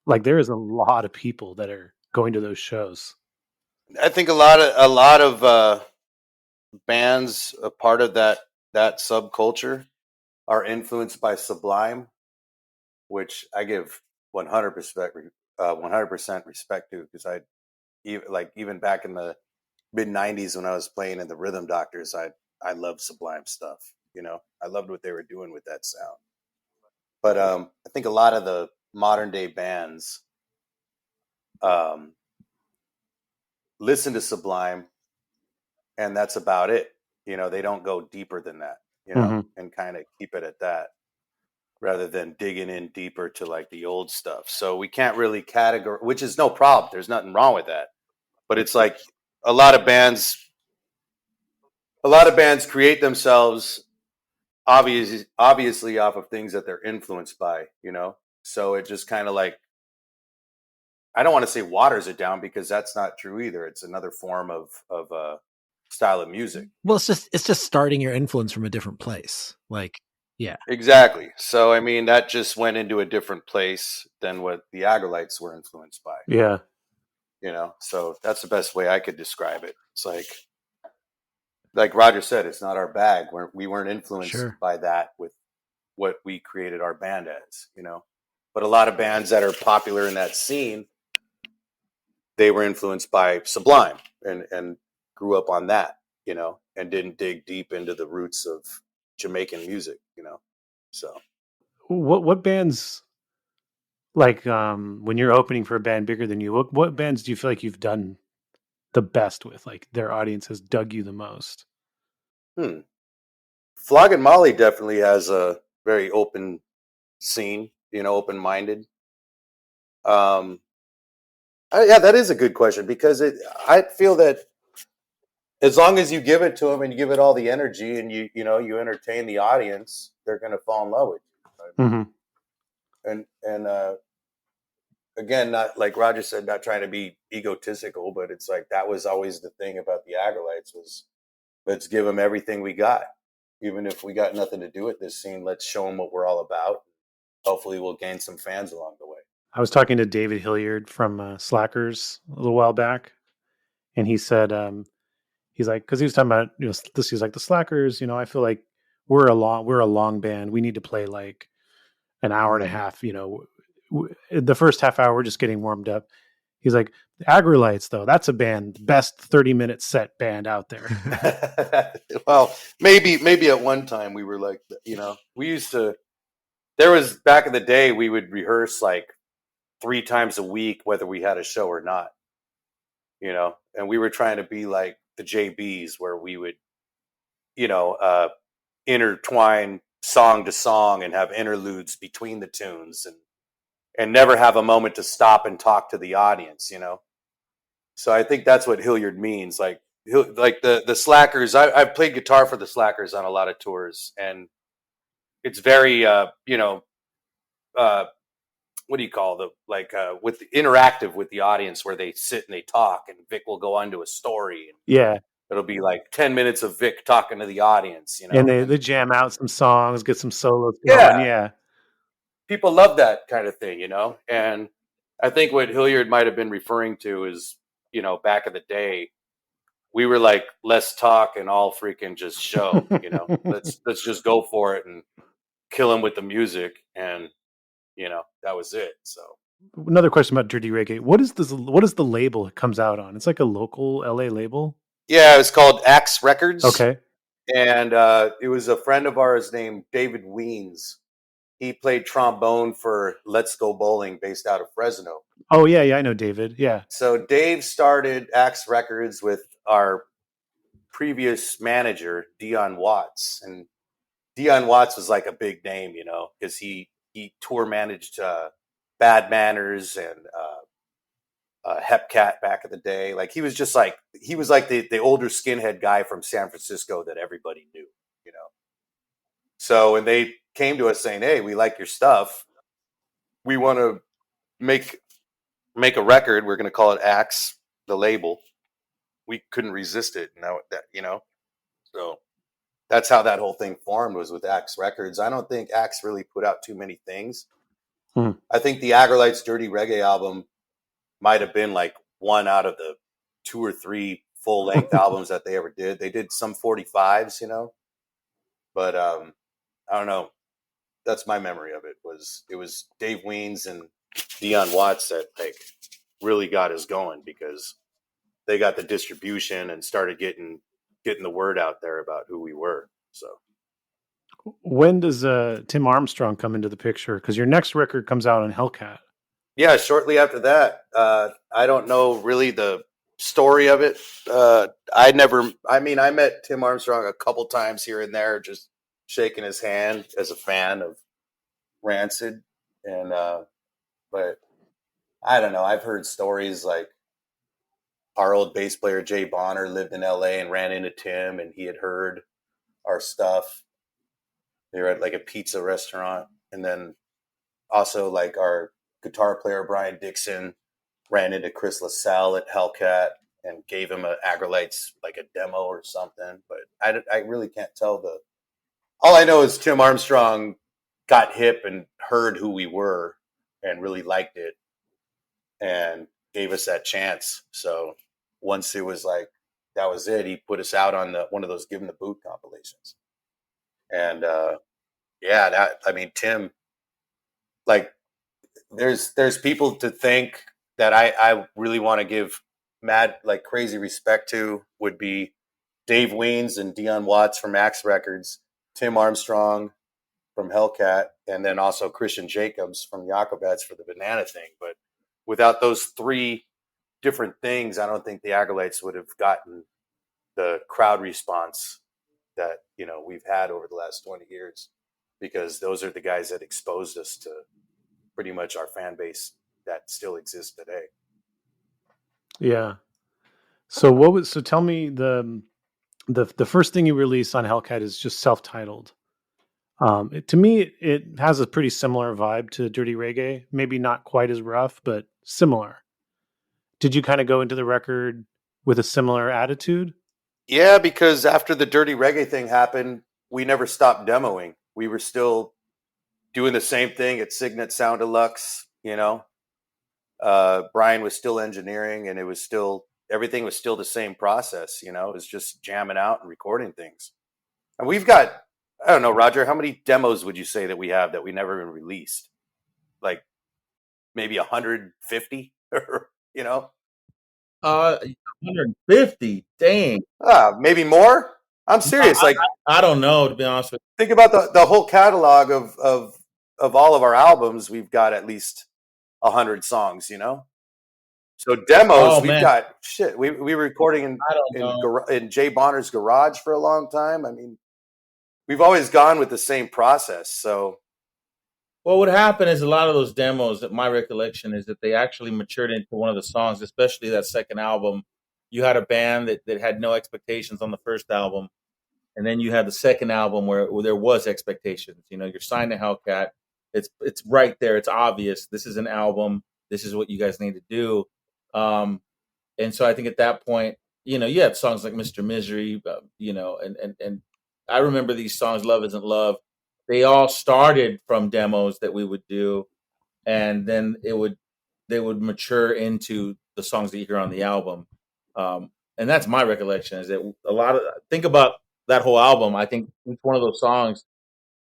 Like, there is a lot of people that are going to those shows. I think a lot of bands, a part of that subculture, are influenced by Sublime, which I give 100% respect to, because even back in the mid '90s when I was playing in the Rhythm Doctors, I loved Sublime stuff. I loved what they were doing with that sound. But I think a lot of the modern day bands um, listen to Sublime, and that's about it. They don't go deeper than that. And kind of keep it at that, rather than digging in deeper to like the old stuff. So we can't really categorize, which is no problem. There's nothing wrong with that. But it's like a lot of bands create themselves obviously off of things that they're influenced by, So it just kind of like, I don't want to say waters it down, because that's not true either. It's another form of style of music. Well, it's just starting your influence from a different place. Like, yeah. Exactly. So, I mean, that just went into a different place than what the Aggrolites were influenced by. Yeah. So that's the best way I could describe it. It's like Roger said, it's not our bag. We weren't influenced by that with what we created our band as, But a lot of bands that are popular in that scene, they were influenced by Sublime and grew up on that, and didn't dig deep into the roots of Jamaican music, So What bands, like when you're opening for a band bigger than you, what bands do you feel like you've done the best with? Like their audience has dug you the most? Flogging Molly definitely has a very open scene, open-minded. Yeah, that is a good question, because I feel that as long as you give it to them and you give it all the energy and you entertain the audience, they're going to fall in love with you. And again, not like Roger said, not trying to be egotistical, but it's like that was always the thing about the Aggrolites was, let's give them everything we got, even if we got nothing to do with this scene. Let's show them what we're all about. Hopefully, we'll gain some fans along the way. I was talking to David Hilliard from Slackers a little while back, and he said, he's like, because he was talking about, this. He's like, the Slackers. I feel like we're a long band. We need to play like an hour and a half. The first half hour we're just getting warmed up. He's like, the Aggrolites, though, that's a band, best 30-minute set band out there. Well, maybe at one time we were like, we used to. There was back in the day, we would rehearse like 3 times a week, whether we had a show or not, and we were trying to be like the JBs, where we would, intertwine song to song and have interludes between the tunes and never have a moment to stop and talk to the audience, So I think that's what Hilliard means. Like the Slackers, I've played guitar for the Slackers on a lot of tours, and it's very, what do you call with the interactive with the audience, where they sit and they talk, and Vic will go on to a story. And yeah. It'll be like 10 minutes of Vic talking to the audience, And they jam out some songs, get some solos going. Yeah. People love that kind of thing, And I think what Hilliard might have been referring to is, back in the day, we were like, less talk and all freaking just show, let's just go for it and kill him with the music. And, that was it. So another question about Dirty Reggae. What is the label it comes out on? It's like a local LA label. Yeah, it's called Axe Records. Okay. And it was a friend of ours named David Weens. He played trombone for Let's Go Bowling, based out of Fresno. Oh, yeah, I know David. Yeah. So Dave started Axe Records with our previous manager, Dion Watts. And Dion Watts was like a big name, because he tour managed Bad Manners and Hepcat back in the day. Like he was like the older skinhead guy from San Francisco that everybody knew, So when they came to us saying, "Hey, we like your stuff. We want to make a record. We're going to call it Axe, the label." We couldn't resist it. Now that, so that's how that whole thing formed, was with Axe Records. I don't think Axe really put out too many things. I think the Aggrolites Dirty Reggae album might have been like one out of the 2 or 3 full-length albums that they ever did. They did some 45s, but I don't know. That's my memory of it. It was Dave Weens and Dion Watts that like really got us going, because they got the distribution and started getting the word out there about who we were. So When does Tim Armstrong come into the picture? Because your next record comes out on Hellcat. yeah, shortly after that, I don't know really the story of it. I met Tim Armstrong a couple times here and there, just shaking his hand as a fan of Rancid, and but I don't know. I've heard stories like our old bass player Jay Bonner lived in LA and ran into Tim, and he had heard our stuff. They were at like a pizza restaurant, and then also like our guitar player Brian Dixon ran into Chris LaSalle at Hellcat and gave him a Aggrolites like a demo or something. But I really can't tell the. All I know is Tim Armstrong got hip and heard who we were and really liked it and gave us that chance. So once it was like that was it, he put us out on one of those Give Him the Boot compilations. And Tim, like there's people to think that I really want to give mad like crazy respect to would be Dave Weens and Dion Watts from Axe Records, Tim Armstrong from Hellcat, and then also Christian Jacobs from Jacobets for the Banana Thing. But without those three different things, I don't think the Aggrolites would have gotten the crowd response that we've had over the last 20 years, because those are the guys that exposed us to pretty much our fan base that still exists today. Yeah. So tell me the first thing you release on Hellcat is just self-titled. To me, it has a pretty similar vibe to Dirty Reggae. Maybe not quite as rough, but similar. Did you kind of go into the record with a similar attitude? Yeah, because after the Dirty Reggae thing happened, we never stopped demoing. We were still doing the same thing at Signet Sound Deluxe. Brian was still engineering, and everything was still the same process. It was just jamming out and recording things. And we've got, I don't know, Roger, how many demos would you say that we have that we never even released? Like maybe 150, 150. Dang. Maybe more. I'm serious. I don't know, to be honest with think about the whole catalog of all of our albums. We've got at least 100 songs. So demos, we've got shit. We were recording in Jay Bonner's garage for a long time. I mean, we've always gone with the same process. So, well, what happened is a lot of those demos, that my recollection is that they actually matured into one of the songs, especially that second album. You had a band that had no expectations on the first album, and then you had the second album where there was expectations. You're signed to Hellcat. It's right there. It's obvious. This is an album. This is what you guys need to do. And so I think at that point, you had songs like Mr. Misery, and I remember these songs, Love Isn't Love. They all started from demos that we would do, and then they would mature into the songs that you hear on the album. And that's my recollection, is that think about that whole album. I think each one of those songs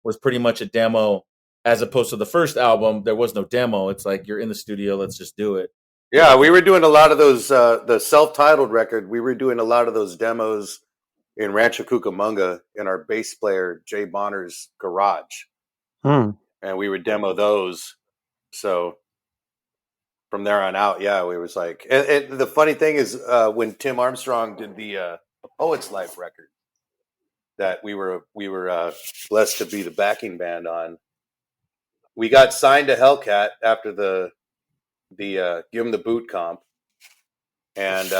was pretty much a demo, as opposed to the first album. There was no demo. It's like, you're in the studio, let's just do it. Yeah, we were doing a lot of those, the self-titled record. We were doing a lot of those demos in Rancho Cucamonga in our bass player Jay Bonner's garage. And we would demo those. So from there on out, yeah, we was like, and the funny thing is, when Tim Armstrong did the Poet's Life record that we were blessed to be the backing band on, we got signed to Hellcat after the Give Him the Boot comp, and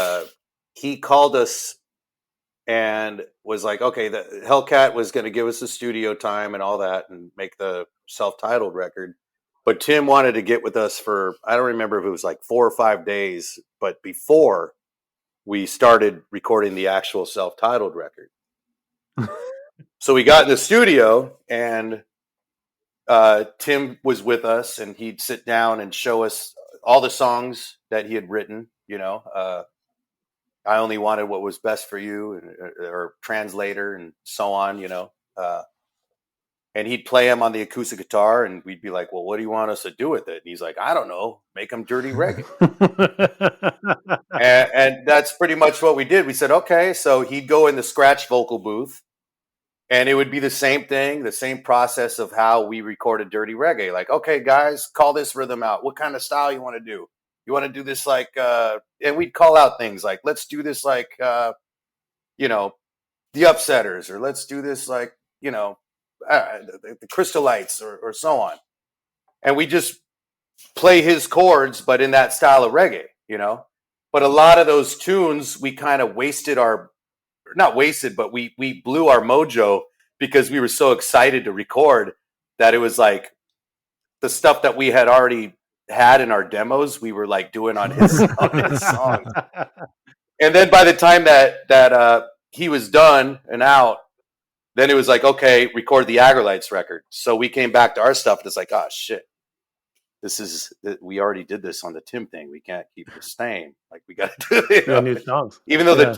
he called us and was like, okay, the Hellcat was going to give us the studio time and all that and make the self-titled record, but Tim wanted to get with us for, I don't remember if it was like 4 or 5 days, but before we started recording the actual self-titled record. So we got in the studio, and Tim was with us, and he'd sit down and show us all the songs that he had written. I Only Wanted What Was Best for You, or Translator, and so on. and he'd play them on the acoustic guitar, and we'd be like, well, what do you want us to do with it? And he's like, I don't know, make them dirty reggae. And that's pretty much what we did. We said, okay. So he'd go in the scratch vocal booth, and it would be the same thing, the same process of how we recorded dirty reggae. Like, okay, guys, call this rhythm out. What kind of style you want to do? You want to do this like, and we'd call out things like, let's do this like, you know, the Upsetters, or let's do this like, you know, the Crystalites, or so on. And we just play his chords, but in that style of reggae, you know. But a lot of those tunes, we kind of wasted not wasted, but we blew our mojo because we were so excited to record that it was like the stuff that we had already had in our demos, we were like doing on his songs. And then by the time that he was done and out, then it was like, okay, record the Aggrolites record. So we came back to our stuff, and it's like, oh shit, we already did this on the Tim thing. We can't keep the same. Like, we got to do new songs. Even though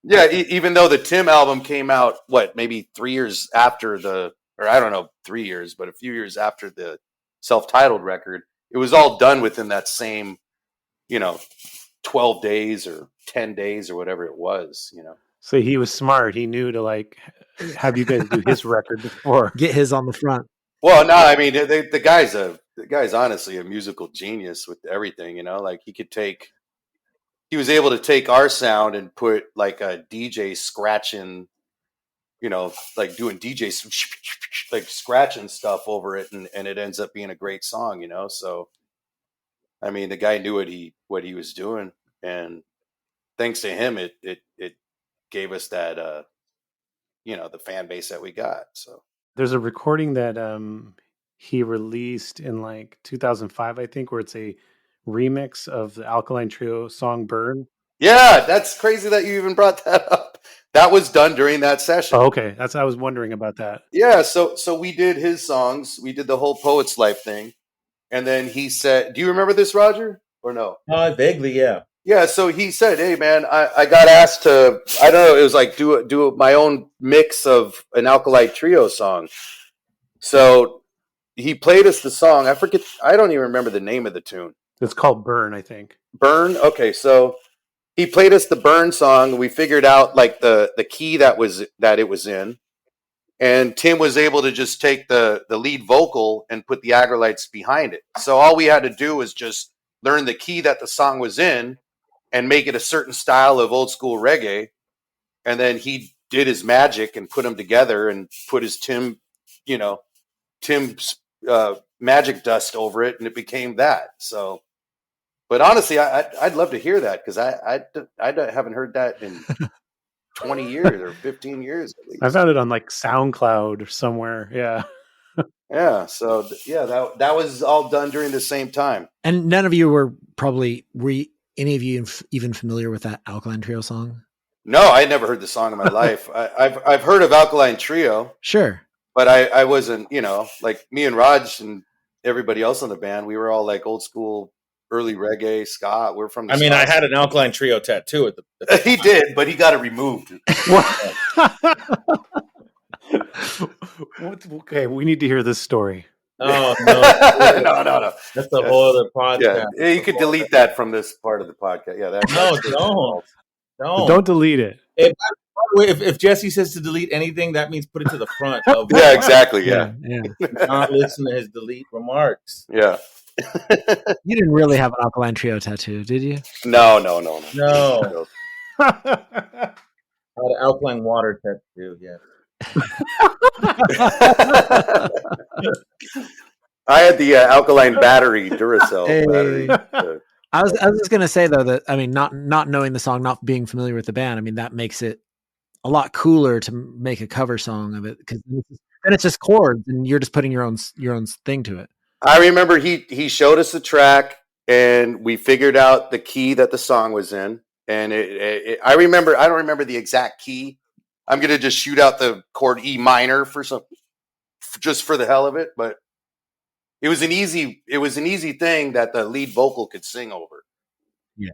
even though the Tim album came out, maybe 3 years after or I don't know, 3 years, but a few years after the self-titled record, it was all done within that same, 12 days or 10 days or whatever it was, So he was smart. He knew to like have you guys do his record before. Get his on the front. Well, no, I mean, the guy's honestly a musical genius with everything, like he was able to take our sound and put like a DJ scratching, like doing DJ like scratching stuff over it, and it ends up being a great song, So, I mean, the guy knew what he was doing, and thanks to him, it gave us that, the fan base that we got. So there's a recording that he released in like 2005, I think, where it's a remix of the Alkaline Trio song "Burn." Yeah, that's crazy that you even brought that up. That was done during that session. Oh, okay, I was wondering about that. Yeah, so we did his songs. We did the whole Poet's Life thing, and then he said, "Do you remember this, Roger, or no?" Vaguely, yeah. Yeah, so he said, "Hey, man, I got asked to, I don't know, it was like do my own mix of an Alkaline Trio song." So he played us the song. I forget. I don't even remember the name of the tune. It's called "Burn," I think. Burn. Okay, so he played us the Burn song. We figured out like the key that it was in, and Tim was able to just take the lead vocal and put the Aggrolites behind it. So all we had to do was just learn the key that the song was in and make it a certain style of old school reggae. And then he did his magic and put them together and put his Tim's magic dust over it, and it became that. So, but honestly, I'd love to hear that, because I haven't heard that in 20 years or 15 years at least. I found it on like SoundCloud or somewhere. Yeah. Yeah. So that was all done during the same time. And none of you were any of you even familiar with that Alkaline Trio song? No, I had never heard the song in my life. I've heard of Alkaline Trio. Sure. But I wasn't, like me and Raj and everybody else in the band, we were all like old school, early reggae, ska. We're from the ska. I had an Alkaline Trio tattoo at the He did, but he got it removed. Okay, we need to hear this story. Oh, no. No. That's the whole other podcast. Yeah, you could delete that from this part of the podcast. Yeah, Don't delete it. If Jesse says to delete anything, that means put it to the front of Yeah, exactly. Yeah. Not listen to his delete remarks. Yeah. You didn't really have an Alkaline Trio tattoo, did you? No. No. I had an alkaline water tattoo, yeah. I had the alkaline battery, Duracell battery. I was just gonna say though that, I mean, not knowing the song, not being familiar with the band, I mean, that makes it a lot cooler to make a cover song of it, because then it's just chords and you're just putting your own thing to it. I remember he showed us the track, and we figured out the key that the song was in, and I don't remember the exact key. I'm gonna just shoot out the chord E minor just for the hell of it, but it was an easy thing that the lead vocal could sing over. Yeah.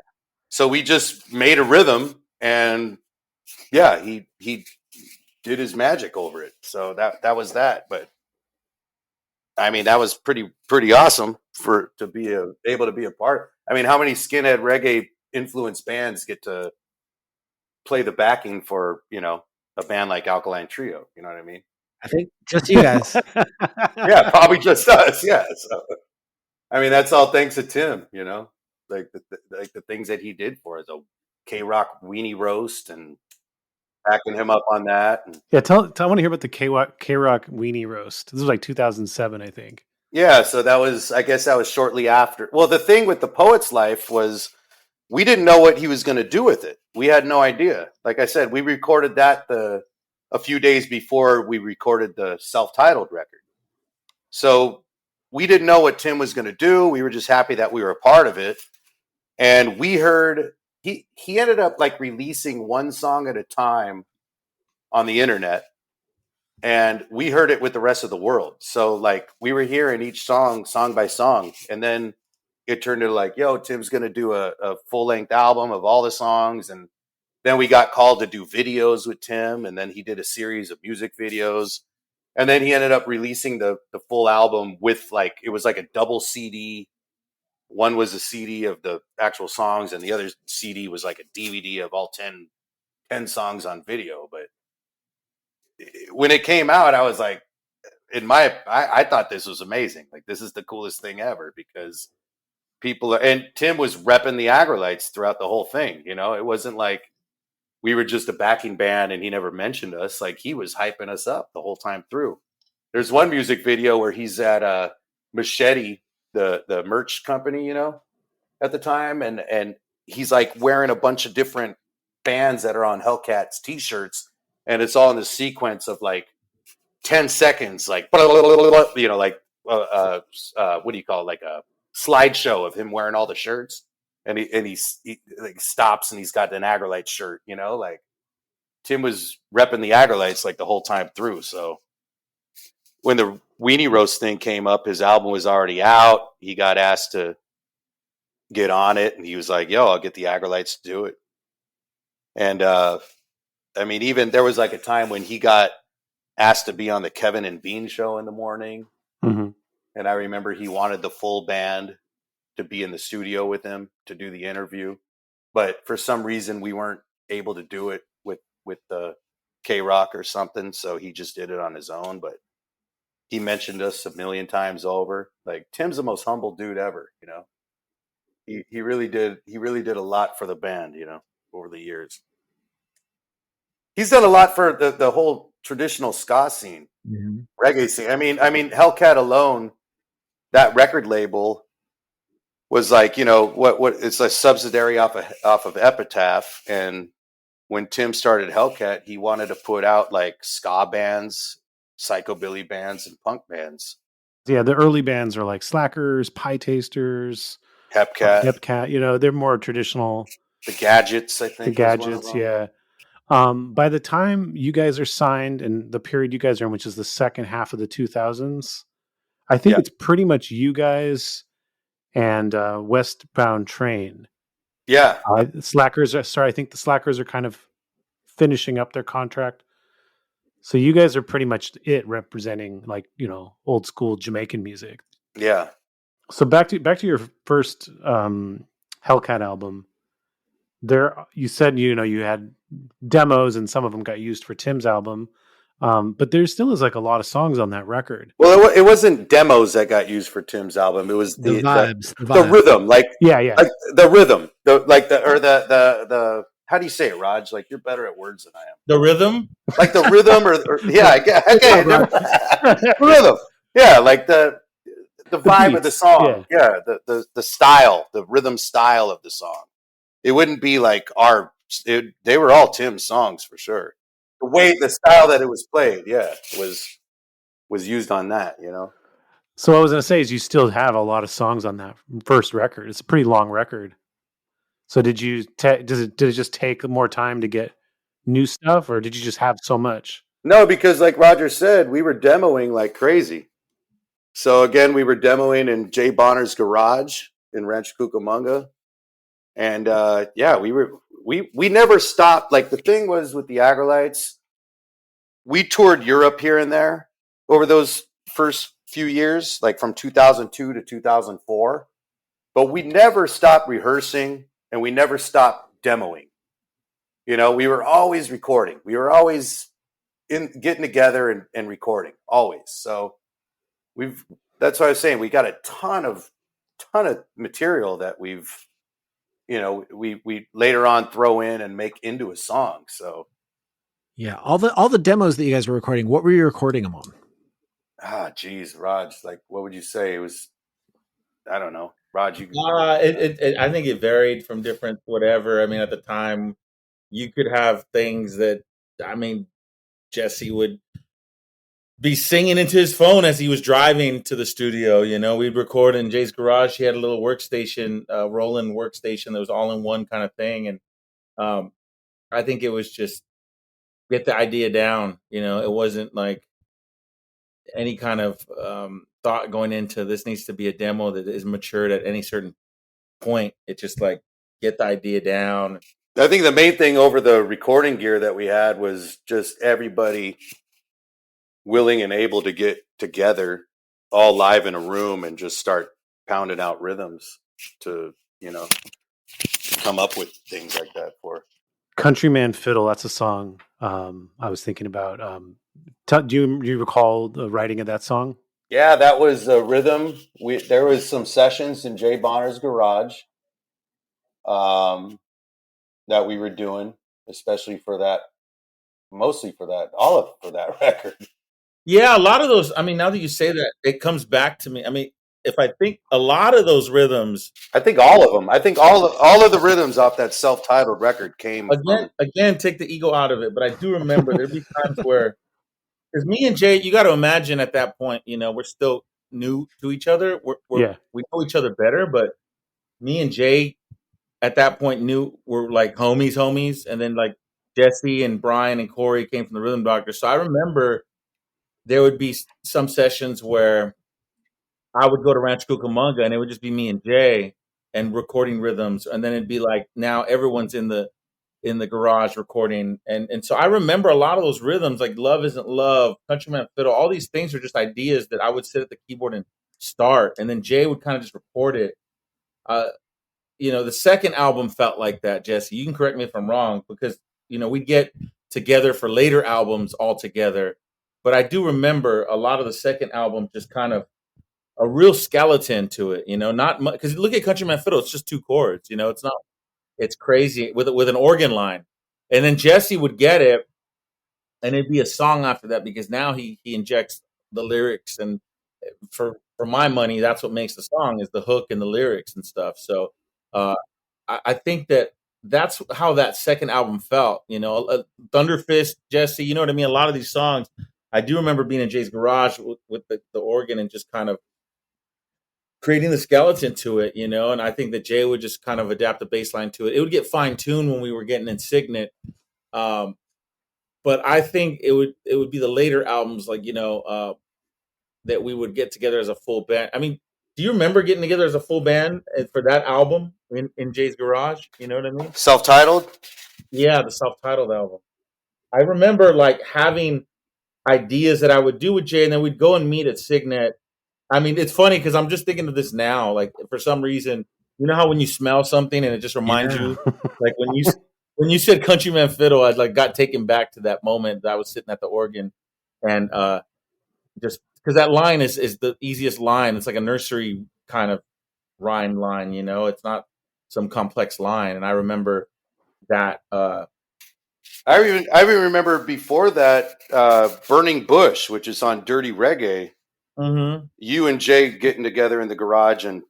So we just made a rhythm, and yeah, he did his magic over it. So that was that. But I mean, that was pretty awesome to be able to be a part. I mean, how many skinhead reggae influenced bands get to play the backing for, a band like Alkaline Trio? You know what I mean? I think just you guys. Yeah, probably just us. Yeah. So, I mean, that's all thanks to Tim, like the things that he did for us, a K-Rock weenie roast and backing him up on that. And, Yeah, I want to hear about the K-Rock weenie roast. This was like 2007, I think. yeah, so I guess that was shortly after. Well, the thing with the Poet's Life was we didn't know what he was going to do with it. We had no idea. Like I said, we recorded that a few days before we recorded the self-titled record. So we didn't know what Tim was going to do. We were just happy that we were a part of it. And we heard he ended up like releasing one song at a time on the internet. And we heard it with the rest of the world. So like we were hearing each song by song. And then it turned into like, yo, Tim's going to do a full length album of all the songs. And then we got called to do videos with Tim. And then he did a series of music videos. And then he ended up releasing the full album with it was like a double CD. One was a CD of the actual songs, and the other CD was like a DVD of all 10 songs on video. But when it came out, I was like, I thought this was amazing. Like, this is the coolest thing ever, because and Tim was repping the Aggrolites throughout the whole thing. It wasn't like we were just a backing band and he never mentioned us. Like, he was hyping us up the whole time through. There's one music video where he's at Machete, the merch company, at the time. And he's like wearing a bunch of different bands that are on Hellcat's t-shirts. And it's all in the sequence of like 10 seconds, like, what do you call it? Like a slideshow of him wearing all the shirts. And he like stops and he's got an Aggrolite shirt, like Tim was repping the Aggrolites like the whole time through. So when the Weenie Roast thing came up, his album was already out. He got asked to get on it, and he was like, yo, I'll get the Aggrolites to do it. And I mean, even there was like a time when he got asked to be on the Kevin and Bean show in the morning. Mm-hmm. And I remember he wanted the full band to be in the studio with him to do the interview. But for some reason, we weren't able to do it with the K-Rock or something. So he just did it on his own. But he mentioned us a million times over. Like, Tim's the most humble dude ever, He really did a lot for the band, over the years. He's done a lot for the whole traditional ska scene, reggae scene. I mean, Hellcat alone, that record label was like, what it's a subsidiary off of Epitaph. And when Tim started Hellcat, he wanted to put out like ska bands, psychobilly bands, and punk bands. Yeah, the early bands are like Slackers, Pie Tasters, Hepcat. They're more traditional. The Gadgets, I think. The Gadgets, yeah. By the time you guys are signed and the period you guys are in, which is the second half of the 2000s, I think it's pretty much you guys and Westbound Train. Yeah. I think the Slackers are kind of finishing up their contract. So you guys are pretty much it, representing like, old school Jamaican music. Yeah. So back to your first Hellcat album. There, you said you had demos and some of them got used for Tim's album, but there still is like a lot of songs on that record. Well, it wasn't demos that got used for Tim's album. It was the vibes, the rhythm, like like the rhythm, the how do you say it, Raj? Like, you're better at words than I am. The rhythm, like the rhythm, or yeah, okay, the rhythm, yeah, like the vibe of the song, the style, the rhythm style of the song. It wouldn't be like they were all Tim's songs for sure. The style that it was played, was used on that, So what I was going to say is you still have a lot of songs on that first record. It's a pretty long record. So did it just take more time to get new stuff, or did you just have so much? No, because like Roger said, we were demoing like crazy. So again, we were demoing in Jay Bonner's garage in Rancho Cucamonga. And we never stopped. Like, the thing was with the Aggrolites, we toured Europe here and there over those first few years, like from 2002 to 2004, but we never stopped rehearsing and we never stopped demoing. You know, we were always recording. We were always getting together and recording, always. So that's what I was saying. We got a ton of material that we've, you know, we later on throw in and make into a song. So Yeah, all the demos that you guys were recording, what were you recording them on? geez, Raj, like, what would you say? It was, I don't know, Raj. I think it varied from different whatever. I mean, at the time, you could have things that, I mean, Jesse would be singing into his phone as he was driving to the studio. You know, we'd record in Jay's garage. He had a little workstation, Roland workstation that was all in one kind of thing. And I think it was just get the idea down. You know, it wasn't like any kind of thought going into this needs to be a demo that is matured at any certain point. It's just like get the idea down. I think the main thing over the recording gear that we had was just everybody willing and able to get together all live in a room and just start pounding out rhythms to, you know, to come up with things like that for. Countryman Fiddle, that's a song I was thinking about. Do you recall the writing of that song? Yeah, that was a rhythm. There was some sessions in Jay Bonner's garage that we were doing, especially for that, mostly for that, for that record. Yeah, a lot of those. I mean, now that you say that, it comes back to me. I mean, if I think a lot of those rhythms, I think all of them. I think all of the rhythms off that self-titled record came again. Take the ego out of it, but I do remember there'd be times where, because me and Jay, you got to imagine at that point, you know, we're still new to each other. We know each other better, but me and Jay at that point we're like homies, and then like Jesse and Brian and Corey came from the Rhythm Doctor. So I remember there would be some sessions where I would go to Rancho Cucamonga and it would just be me and Jay and recording rhythms, and then it'd be like now everyone's in the garage recording, and so I remember a lot of those rhythms like Love Isn't Love, Countryman Fiddle, all these things are just ideas that I would sit at the keyboard and start, and then Jay would kind of just record it. You know, the second album felt like that, Jesse. You can correct me if I'm wrong, because you know we'd get together for later albums all together, but I do remember a lot of the second album just kind of a real skeleton to it, you know, not much, because look at Countryman Fiddle, it's just two chords, you know, it's crazy with an organ line. And then Jesse would get it and it'd be a song after that, because now he injects the lyrics, and for my money, that's what makes the song is the hook and the lyrics and stuff. So I think that's how that second album felt, you know, Thunderfist, Jesse, you know what I mean? A lot of these songs, I do remember being in Jay's garage with the organ and just kind of creating the skeleton to it, you know, and I think that Jay would just kind of adapt the bass line to it. It would get fine-tuned when we were getting in Signet. But I think it would be the later albums, like, you know, that we would get together as a full band. I mean, do you remember getting together as a full band for that album in Jay's garage? You know what I mean? Self-titled? Yeah, the self-titled album. I remember like having ideas that I would do with Jay, and then we'd go and meet at Signet. I mean, it's funny because I'm just thinking of this now. Like, for some reason, you know how when you smell something and it just reminds you, like when you said Countryman Fiddle, I like got taken back to that moment that I was sitting at the organ, and just because that line is the easiest line. It's like a nursery kind of rhyme line, you know. It's not some complex line, and I remember that. I even remember before that, Burning Bush, which is on Dirty Reggae. Mm-hmm. You and Jay getting together in the garage and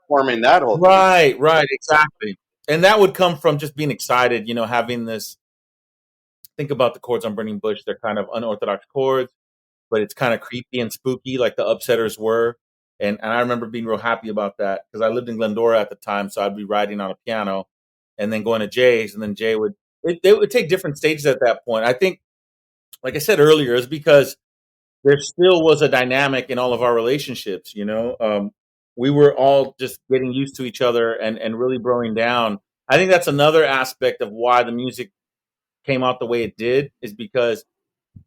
forming that whole thing. Right, exactly. And that would come from just being excited, you know, having this. Think about the chords on Burning Bush; they're kind of unorthodox chords, but it's kind of creepy and spooky, like the Upsetters were. And I remember being real happy about that because I lived in Glendora at the time, so I'd be riding on a piano, and then going to Jay's, and then Jay would. They would take different stages at that point. I think, like I said earlier, is because there still was a dynamic in all of our relationships. You know, we were all just getting used to each other and really broing down. I think that's another aspect of why the music came out the way it did, is because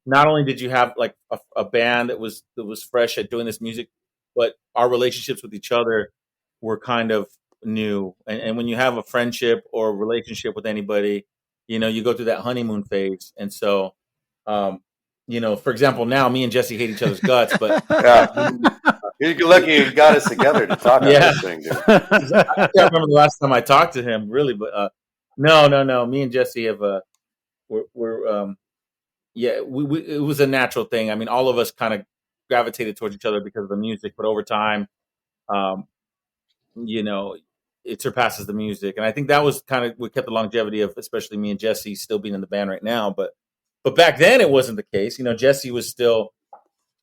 not only did you have like a band that was fresh at doing this music, but our relationships with each other were kind of new. And when you have a friendship or a relationship with anybody, you go through that honeymoon phase. And so, for example, now me and Jesse hate each other's guts, but Yeah. You're lucky you got us together to talk about this thing, dude. I can't remember the last time I talked to him, really, but no. Me and Jesse have we're it was a natural thing. I mean, all of us kind of gravitated towards each other because of the music, but over time, um, it surpasses the music, and I think that was kind of what kept the longevity of, especially me and Jesse, still being in the band right now. But back then, it wasn't the case. Jesse was still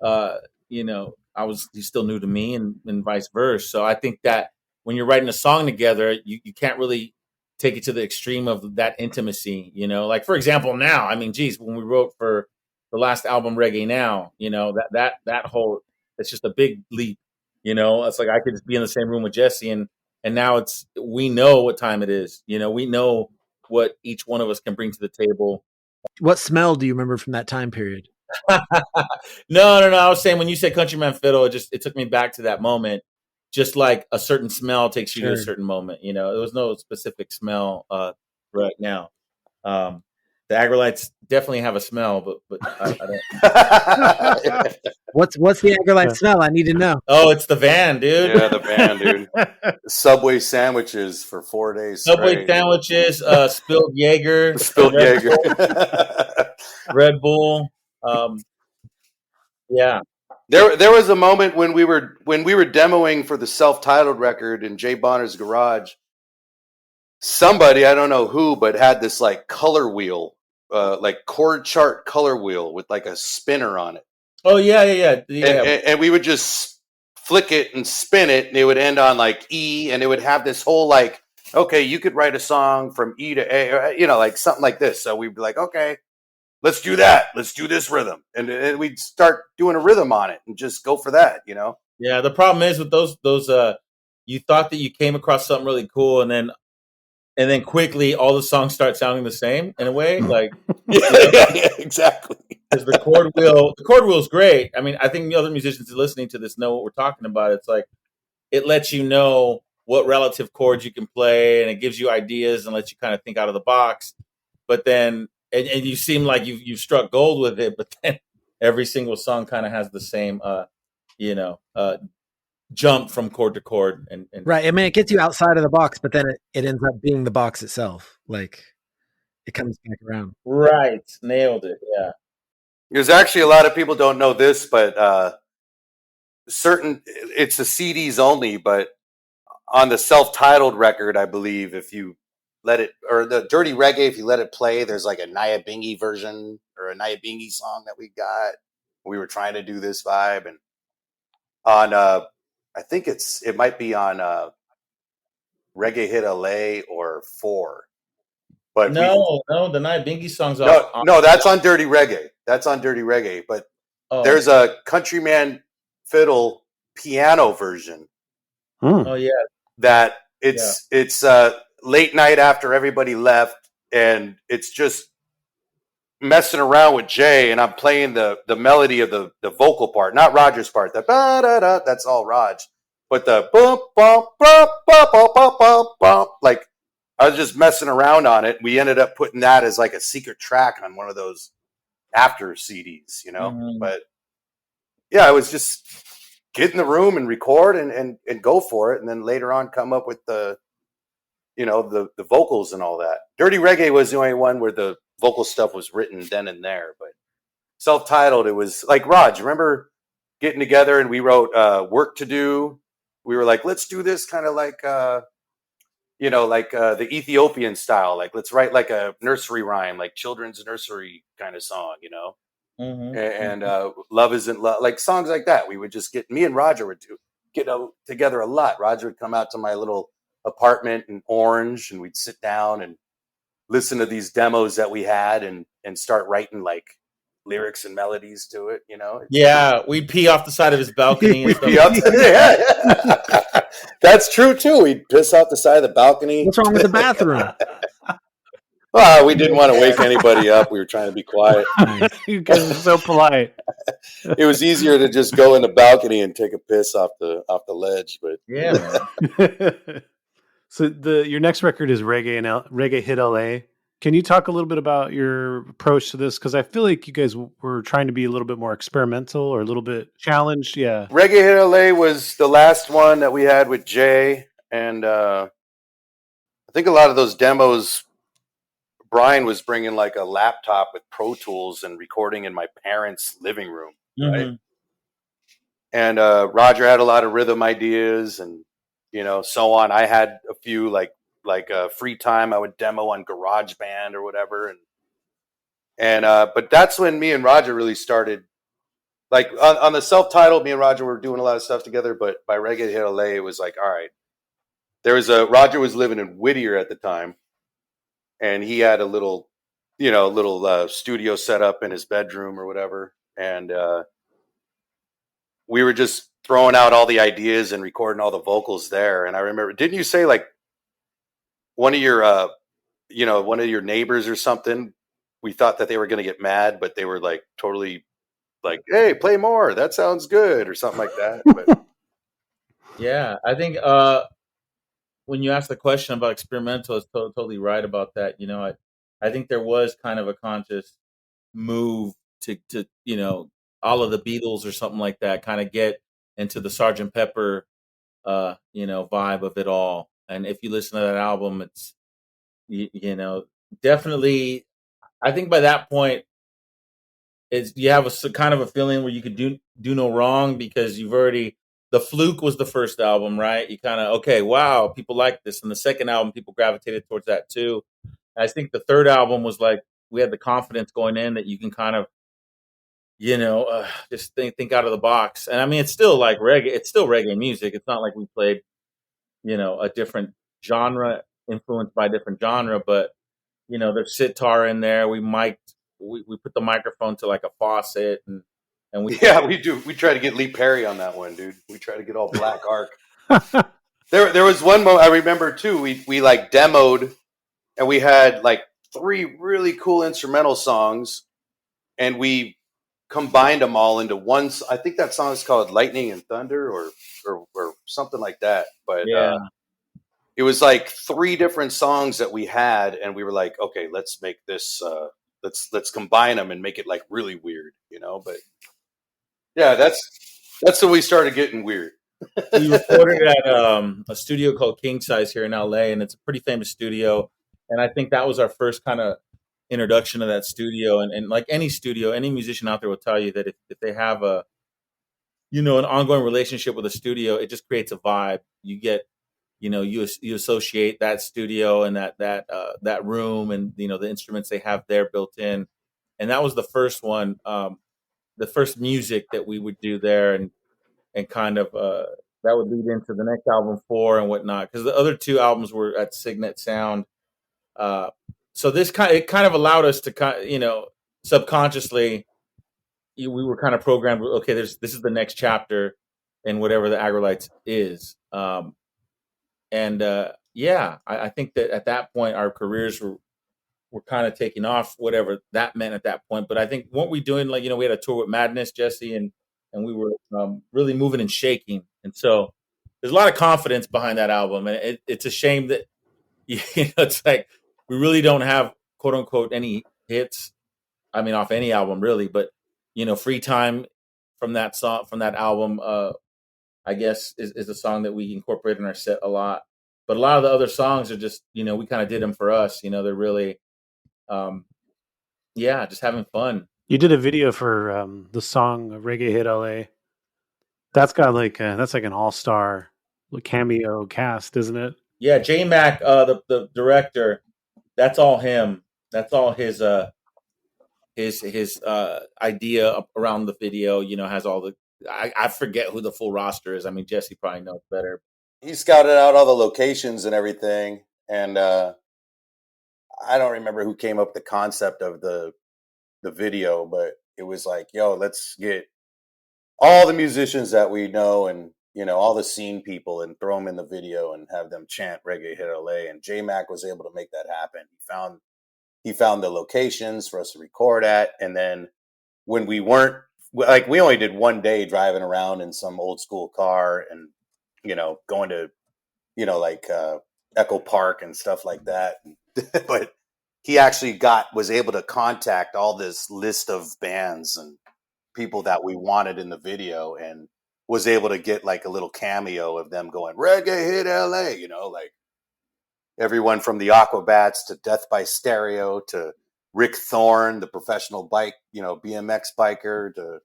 uh, he's still new to me and vice versa. So I think that when you're writing a song together, you can't really take it to the extreme of that intimacy, like for example, now, I mean, geez, when we wrote for the last album, Reggae Now, that whole, it's just a big leap, it's like I could just be in the same room with Jesse and now we know what time it is, we know what each one of us can bring to the table. What smell do you remember from that time period? No. I was saying when you said Countryman Fiddle, it took me back to that moment. Just like a certain smell takes you to a certain moment. There was no specific smell right now. The Aggrolites definitely have a smell, but I don't. What's the Aggrolite smell? I need to know. Oh, it's the van, dude. Yeah, the van, dude. Subway sandwiches for 4 days. Subway sandwiches, spilled Jaeger, Red Bull. Yeah. There was a moment when we were demoing for the self-titled record in Jay Bonner's garage. Somebody, I don't know who, but had this like color wheel, like chord chart color wheel with like a spinner on it. Oh yeah. And we would just flick it and spin it, and it would end on like E, and it would have this whole like, okay, you could write a song from E to A, or, like something like this. So we'd be like, okay, let's do that. Let's do this rhythm. And we'd start doing a rhythm on it and just go for that, Yeah, the problem is with those you thought that you came across something really cool, and then quickly all the songs start sounding the same in a way. Like yeah, exactly. Because the chord wheel is great. I mean, I think the other musicians listening to this know what we're talking about. It's like it lets you know what relative chords you can play, and it gives you ideas and lets you kind of think out of the box. But then and you seem like you've struck gold with it, but then every single song kind of has the same jump from chord to chord. And right. I mean, it gets you outside of the box, but then it ends up being the box itself. Like it comes back around. Right. Nailed it. Yeah. There's actually a lot of people don't know this, but it's the CDs only, but on the self-titled record, I believe, if you let it, or the Dirty Reggae, if you let it play, there's like a Naya Bingy version or a Naya Bingy song that we got. We were trying to do this vibe, and on I think it might be on Reggae Hit LA or 4. But no, the Naya Bingy songs no, that's on Dirty Reggae. That's on Dirty Reggae. But there's a Countryman Fiddle piano version. Oh yeah. That it's late night after everybody left, and it's just messing around with Jay, and I'm playing the melody of the vocal part, not Roger's part. The ba da da, that's all Raj. But the bump bump bump bump bump bump bump bump, like I was just messing around on it. We ended up putting that as like a secret track on one of those after CDs, Mm-hmm. But yeah, I was just get in the room and record and go for it, and then later on come up with the vocals and all that. Dirty Reggae was the only one where the vocal stuff was written then and there, but self-titled, it was like Raj. Remember getting together and we wrote Work to Do. We were like, let's do this kind of like the Ethiopian style. Like let's write like a nursery rhyme, like children's nursery kind of song, Mm-hmm. And Love Isn't Love, like songs like that. We would just me and Roger would get together a lot. Roger would come out to my little apartment in Orange, and we'd sit down and listen to these demos that we had and start writing like lyrics and melodies to it, Yeah, we'd pee off the side of his balcony. That's true too. We'd piss off the side of the balcony. What's wrong with the bathroom? Well, we didn't want to wake anybody up. We were trying to be quiet. You guys are so polite. It was easier to just go in the balcony and take a piss off the ledge. But Yeah, man. So your next record is Reggae Hit LA. Can you talk a little bit about your approach to this? Because I feel like you guys were trying to be a little bit more experimental or a little bit challenged. Yeah. Reggae Hit LA was the last one that we had with Jay, and I think a lot of those demos, Brian was bringing like a laptop with Pro Tools and recording in my parents' living room, right? Mhm. And Roger had a lot of rhythm ideas, and so on. I had a few like free time. I would demo on GarageBand or whatever, and but that's when me and Roger really started. Like on the self-titled, me and Roger were doing a lot of stuff together. But by Reggae Hit LA, it was like, all right. Roger was living in Whittier at the time, and he had a little studio set up in his bedroom or whatever, and we were just throwing out all the ideas and recording all the vocals there. And I remember, didn't you say like one of your neighbors or something? We thought that they were going to get mad, but they were like totally like, "Hey, play more. That sounds good," or something like that. But Yeah, I think when you ask the question about experimental, it's totally right about that. I think there was kind of a conscious move to all of the Beatles or something like that, kind of get into the Sergeant Pepper vibe of it all. And if you listen to that album, it's definitely. I think by that point, you have kind of a feeling where you could do no wrong, because you've already. The Fluke was the first album, right? You kind of, okay, wow, people like this, and the second album, people gravitated towards that too. And I think the third album was like, we had the confidence going in that you can kind of just think out of the box. And I mean, it's still like reggae. It's still reggae music. It's not like we played a different genre influenced by a different genre, but there's sitar in there. We put the microphone to like a faucet, and we yeah, we do. We try to get Lee Perry on that one, dude. We try to get all Black Ark. There was one moment I remember too. We like demoed, and we had like 3 really cool instrumental songs, and we combined them all into one. I think that song is called "Lightning and Thunder" or something like that. But yeah. it was like 3 different songs that we had, and we were like, okay, let's make this. Let's combine them and make it like really weird, But yeah, that's when we started getting weird. We recorded at a studio called King Size here in LA, and it's a pretty famous studio. And I think that was our first kind of introduction to that studio. And like any studio, any musician out there will tell you that if they have an ongoing relationship with a studio, it just creates a vibe. You get, you associate that studio and that room, and the instruments they have there built in. And that was the first one, the first music that we would do there, and kind of that would lead into the next album 4 and whatnot, because the other 2 albums were at Signet Sound. So it kind of allowed us to subconsciously, we were kind of programmed. Okay, this is the next chapter in whatever the Aggrolites is. And I think that at that point our careers were kind of taking off, whatever that meant at that point. But I think what we doing, like, we had a tour with Madness, Jesse, and we were really moving and shaking. And so there's a lot of confidence behind that album. And it's a shame that, it's like we really don't have, quote unquote, any hits. I mean, off any album really, but Free Time from that album, I guess is a song that we incorporate in our set a lot. But a lot of the other songs are just, we kind of did them for us. They're really, just having fun. You did a video for the song Reggae Hit LA. That's got that's like an all-star cameo cast, isn't it? Yeah, J Mac, the director, that's all him. That's all his idea around the video. Has all the I forget who the full roster is. I mean, Jesse probably knows better. He scouted out all the locations and everything, and I don't remember who came up with the concept of the video, but it was like, yo, let's get all the musicians that we know and all the scene people and throw them in the video and have them chant Reggae Hit LA. And J Mac was able to make that happen. He found he found the locations for us to record at. And then when we weren't, like, we only did one day driving around in some old school car and, going to, like Echo Park and stuff like that. But he actually was able to contact all this list of bands and people that we wanted in the video, and was able to get like a little cameo of them going, "Reggae hit LA," like everyone from the Aquabats to Death by Stereo to Rick Thorne, the professional bike, BMX biker, to,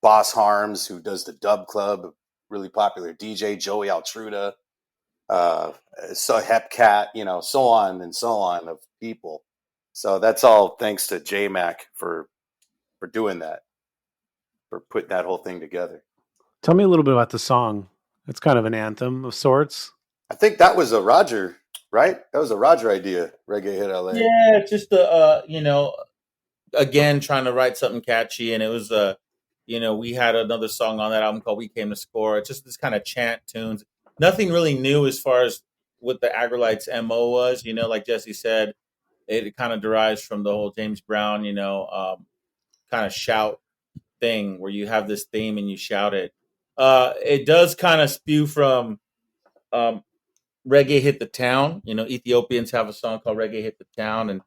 Boss Harms, who does the Dub Club, really popular DJ, Joey Altruda, so Hepcat, so on and so on of people. So that's all thanks to J-Mac for doing that, for putting that whole thing together. Tell me a little bit about the song. It's kind of an anthem of sorts. I think that was a Roger, right? That was a Roger idea, Reggae Hit LA. Yeah, just again, trying to write something catchy. And it was, we had another song on that album called We Came to Score. It's just this kind of chant tunes. Nothing really new as far as what the Aggrolites MO was, like Jesse said, it kind of derives from the whole James Brown, kind of shout thing where you have this theme and you shout it. It does kind of spew from Reggae Hit the Town. Ethiopians have a song called Reggae Hit the Town, and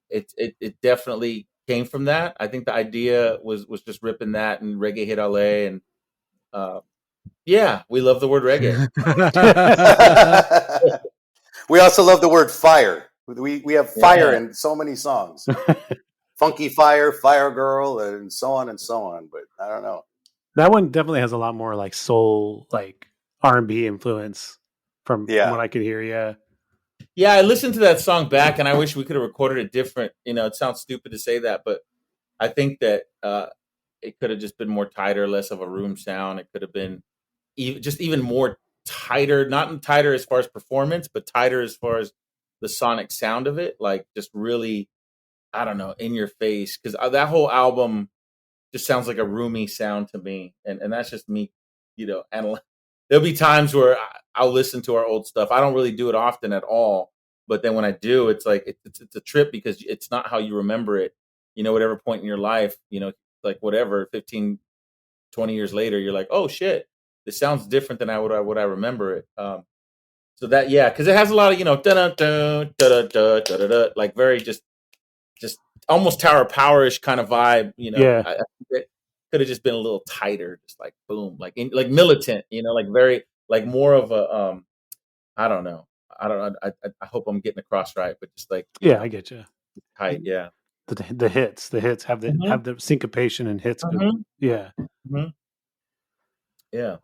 it definitely came from that. I think the idea was just ripping that and Reggae Hit LA, and yeah, we love the word reggae. We also love the word fire. We have fire in so many songs. Funky Fire, Fire Girl, and so on and so on. But I don't know. That one definitely has a lot more like soul, like R&B influence from what I could hear. Yeah. Yeah, I listened to that song back, and I wish we could have recorded it different. It sounds stupid to say that, but I think that it could have just been more tighter, less of a room sound. It could have been even more tighter, not tighter as far as performance, but tighter as far as the sonic sound of it. Like just really, I don't know, in your face. Because that whole album just sounds like a roomy sound to me. And that's just me, and there'll be times where I'll listen to our old stuff. I don't really do it often at all. But then when I do, it's like, it's a trip because it's not how you remember it. Whatever point in your life, like whatever, 15, 20 years later, you're like, oh shit, this sounds different than what I remember it. So that, because it has a lot of, like very just almost Tower of Power-ish kind of vibe, I think it could have just been a little tighter, just like boom, like militant, like very, like more of a, I don't know. I hope I'm getting across right, but just like, I get you. Tight, yeah. The hits have the syncopation and hits. Yeah. Mm-hmm. Yeah.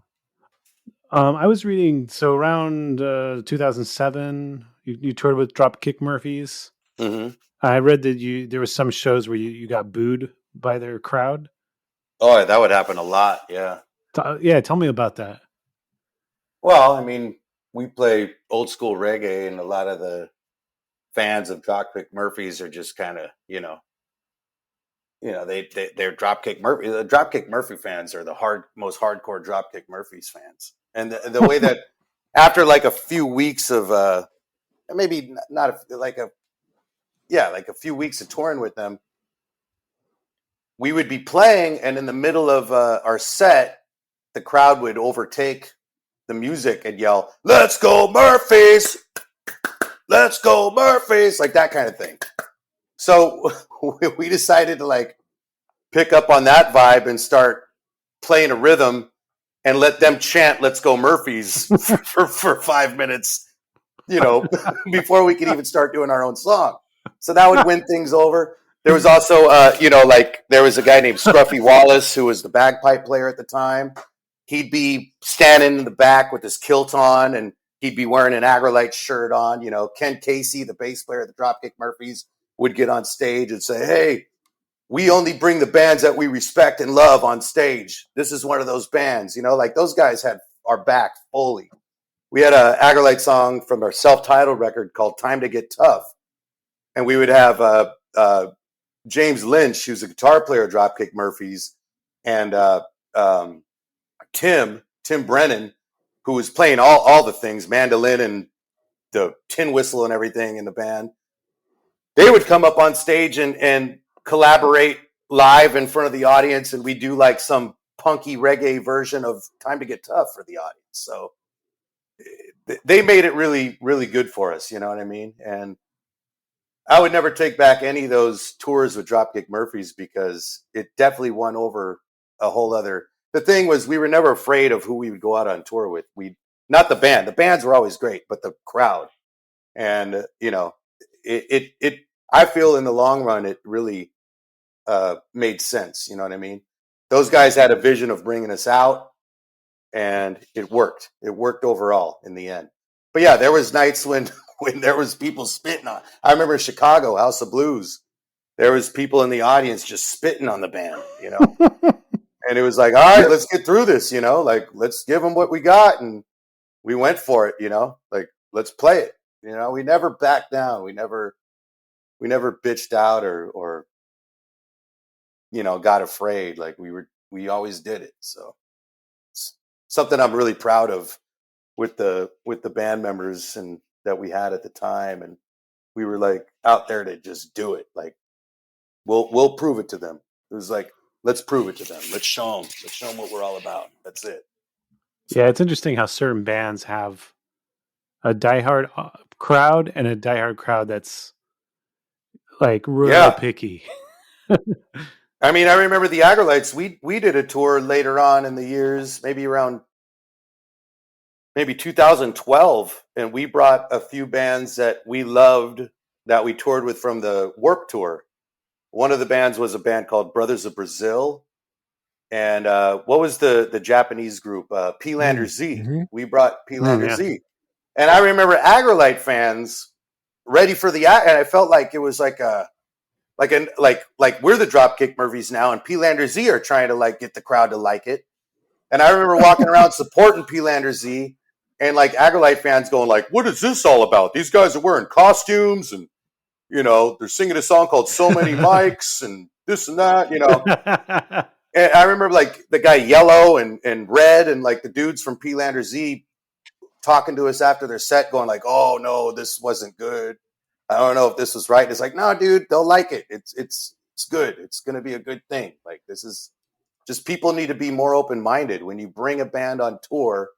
I was reading, so around 2007, you toured with Dropkick Murphys. Mm-hmm. I read that there was some shows where you got booed by their crowd. Oh, that would happen a lot. Yeah. Tell me about that. Well, I mean, we play old school reggae, and a lot of the fans of Dropkick Murphys are just kind of, they're Dropkick Murphy. The Dropkick Murphy fans are the most hardcore Dropkick Murphys fans. And the way that after like a few weeks of, maybe not like a few weeks of touring with them, we would be playing, and in the middle of our set, the crowd would overtake the music and yell, "Let's go Murphys! Let's go Murphys!" Like that kind of thing. So we decided to like pick up on that vibe and start playing a rhythm and let them chant "Let's go Murphys" for 5 minutes, before we could even start doing our own song. So that would win things over. There was also, there was a guy named Scruffy Wallace who was the bagpipe player at the time. He'd be standing in the back with his kilt on, and he'd be wearing an Aggrolites shirt on. Ken Casey, the bass player of the Dropkick Murphys, would get on stage and say, "Hey, we only bring the bands that we respect and love on stage. This is one of those bands." Like those guys had our back fully. We had an Aggrolite song from our self-titled record called "Time to Get Tough." And we would have James Lynch, who's a guitar player at Dropkick Murphys, and Tim Brennan, who was playing all the things, mandolin and the tin whistle and everything in the band. They would come up on stage and collaborate live in front of the audience, and we do like some punky reggae version of Time to Get Tough for the audience. So they made it really, really good for us. You know what I mean? And I would never take back any of those tours with Dropkick Murphys because it definitely won over a whole other. The thing was, we were never afraid of who we would go out on tour with. Not the band. The bands were always great, but the crowd. And it. I feel in the long run, it really made sense. You know what I mean? Those guys had a vision of bringing us out, and it worked. It worked overall in the end. But yeah, there was nights when there was people spitting on. I remember Chicago, House of Blues. There was people in the audience just spitting on the band, and it was like, all right, let's get through this, like let's give them what we got, and we went for it, like let's play it, we never backed down, we never bitched out or got afraid, like we always did it. So it's something I'm really proud of with the band members and that we had at the time, and we were like out there to just do it. Like we'll prove it to them. It was like, let's prove it to them. Let's show them what we're all about. That's it. Yeah, it's interesting how certain bands have a diehard crowd and a diehard crowd that's like really picky. I mean, I remember the Aggrolites. We did a tour later on in the years, maybe around 2012, and we brought a few bands that we loved that we toured with from the Warped Tour. One of the bands was a band called Brothers of Brazil, and what was the Japanese group? P-Lander Z. Mm-hmm. We brought P-Lander Z, and I remember Aggrolite fans ready for and I felt like it was like we're the Dropkick Murphys now, and P-Lander Z are trying to like get the crowd to like it. And I remember walking around supporting P-Lander Z, and like Aggrolite fans going like, what is this all about? These guys are wearing costumes and, they're singing a song called So Many Mics and this and that, And I remember like the guy Yellow and Red and like the dudes from P-Lander Z talking to us after their set going like, oh no, this wasn't good. I don't know if this was right. And it's like, no, dude, they'll like it. It's good. It's going to be a good thing. Like this is just, people need to be more open-minded. When you bring a band on tour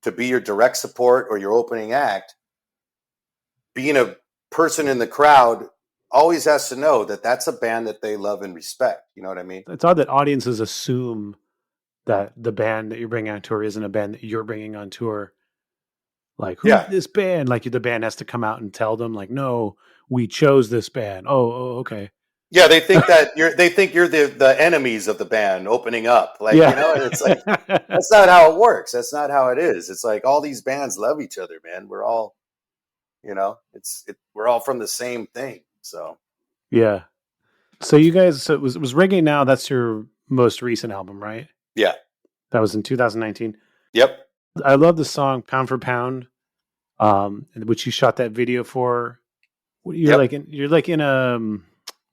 to be your direct support or your opening act, being a person in the crowd always has to know that that's a band that they love and respect. You know what I mean? It's odd that audiences assume that the band that you're bringing on tour isn't a band that you're bringing on tour. Like, who's this band? Like the band has to come out and tell them like, no, we chose this band. Oh, okay. Yeah, they think that you're the enemies of the band opening up. Like, and it's like, that's not how it works. That's not how it is. It's like all these bands love each other, man. We're all, we're all from the same thing. So, yeah. So you guys, it was Reggae Now. That's your most recent album, right? Yeah. That was in 2019. Yep. I love the song Pound for Pound, which you shot that video for. You're like in a,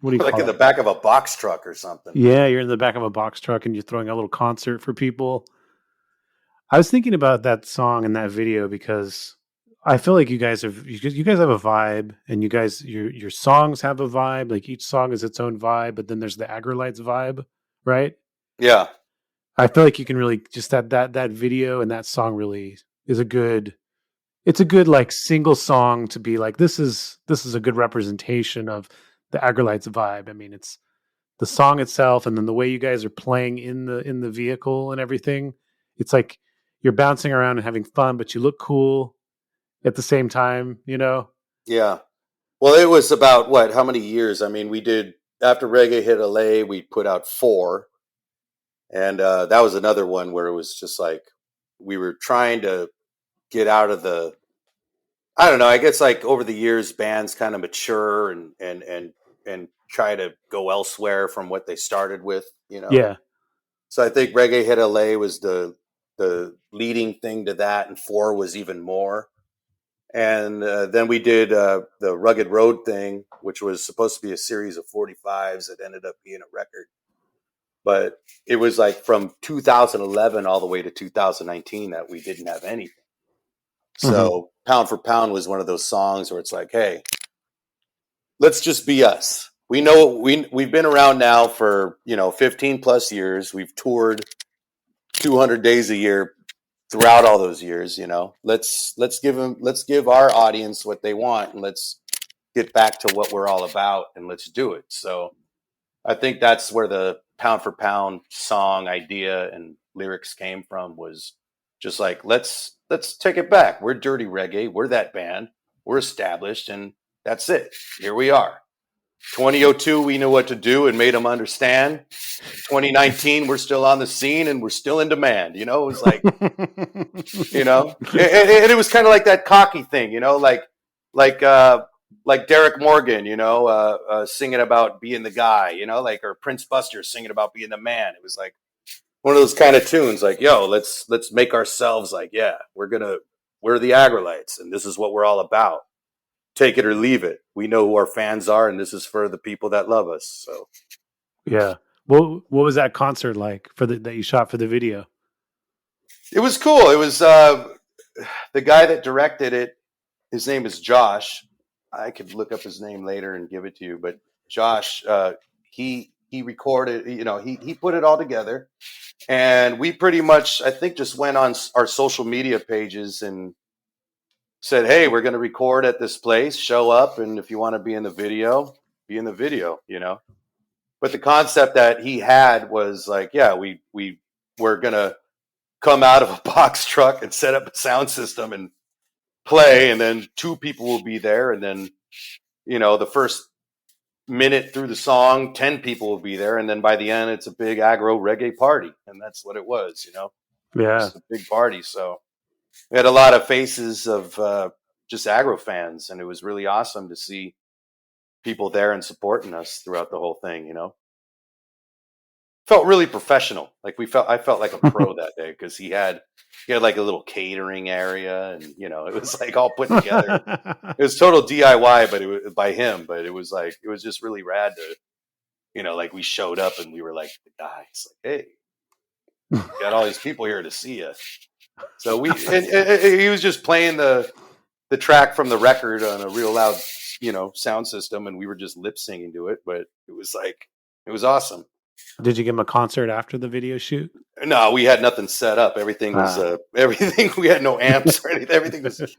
what do you call it? In the back of a box truck or something. Yeah, you're in the back of a box truck and you're throwing a little concert for people. I was thinking about that song and that video because I feel like you guys have a vibe, and your songs have a vibe. Like each song is its own vibe, but then there's the Aggrolites vibe, right? Yeah. I feel like you can really just that video and that song really is it's a good like single song to be like, this is a good representation of the Aggrolites vibe. I mean, it's the song itself, and then the way you guys are playing in the vehicle and everything. It's like you're bouncing around and having fun, but you look cool at the same time, Yeah. Well, it was about how many years? I mean, we did, after Reggae hit LA, we put out 4. And that was another one where it was just like, we were trying to get out of I don't know, I guess like over the years, bands kind of mature and try to go elsewhere from what they started with, Yeah. So I think Reggae hit LA was the leading thing to that, and 4 was even more. And then we did the Rugged Road thing, which was supposed to be a series of 45s that ended up being a record. But it was like from 2011 all the way to 2019 that we didn't have anything. So Pound for Pound was one of those songs where it's like, hey, let's just be us. We know we've been around now for 15 plus years. We've toured 200 days a year throughout all those years. Let's give our audience what they want, and let's get back to what we're all about, and let's do it. So I think that's where the Pound for Pound song idea and lyrics came from, was just like, let's take it back. We're Dirty Reggae. We're that band. We're established, and that's it. Here we are. 2002, we knew what to do and made them understand. 2019, we're still on the scene and we're still in demand. It was like, and it was kind of like that cocky thing, like Derrick Morgan, singing about being the guy, or Prince Buster singing about being the man. It was like one of those kind of tunes, like, yo, let's make ourselves like, yeah, we're the Aggrolites, and this is what we're all about. Take it or leave it. We know who our fans are, and this is for the people that love us. So, yeah. What was that concert like that you shot for the video? It was cool. It was the guy that directed it. His name is Josh. I could look up his name later and give it to you, but Josh, he recorded. He put it all together, and we pretty much, I think, just went on our social media pages and said, hey, we're going to record at this place, show up, and if you want to be in the video, be in the video, But the concept that he had was like, yeah, we were going to come out of a box truck and set up a sound system and play, and then 2 people will be there, and then, the first minute through the song, 10 people will be there, and then by the end, it's a big aggro reggae party, and that's what it was, Yeah. It's a big party, so... We had a lot of faces of just aggro fans, and it was really awesome to see people there and supporting us throughout the whole thing. Felt really professional. Like I felt like a pro that day, because he had like a little catering area, and it was like all put together. It was total DIY, but it was by him. But it was just really rad to, like we showed up and we were like the guys, like, hey, we got all these people here to see us. So he was just playing the track from the record on a real loud, sound system, and we were just lip singing to it. But it was awesome. Did you give him a concert after the video shoot? No, we had nothing set up. Everything was everything. We had no amps or anything. Everything was.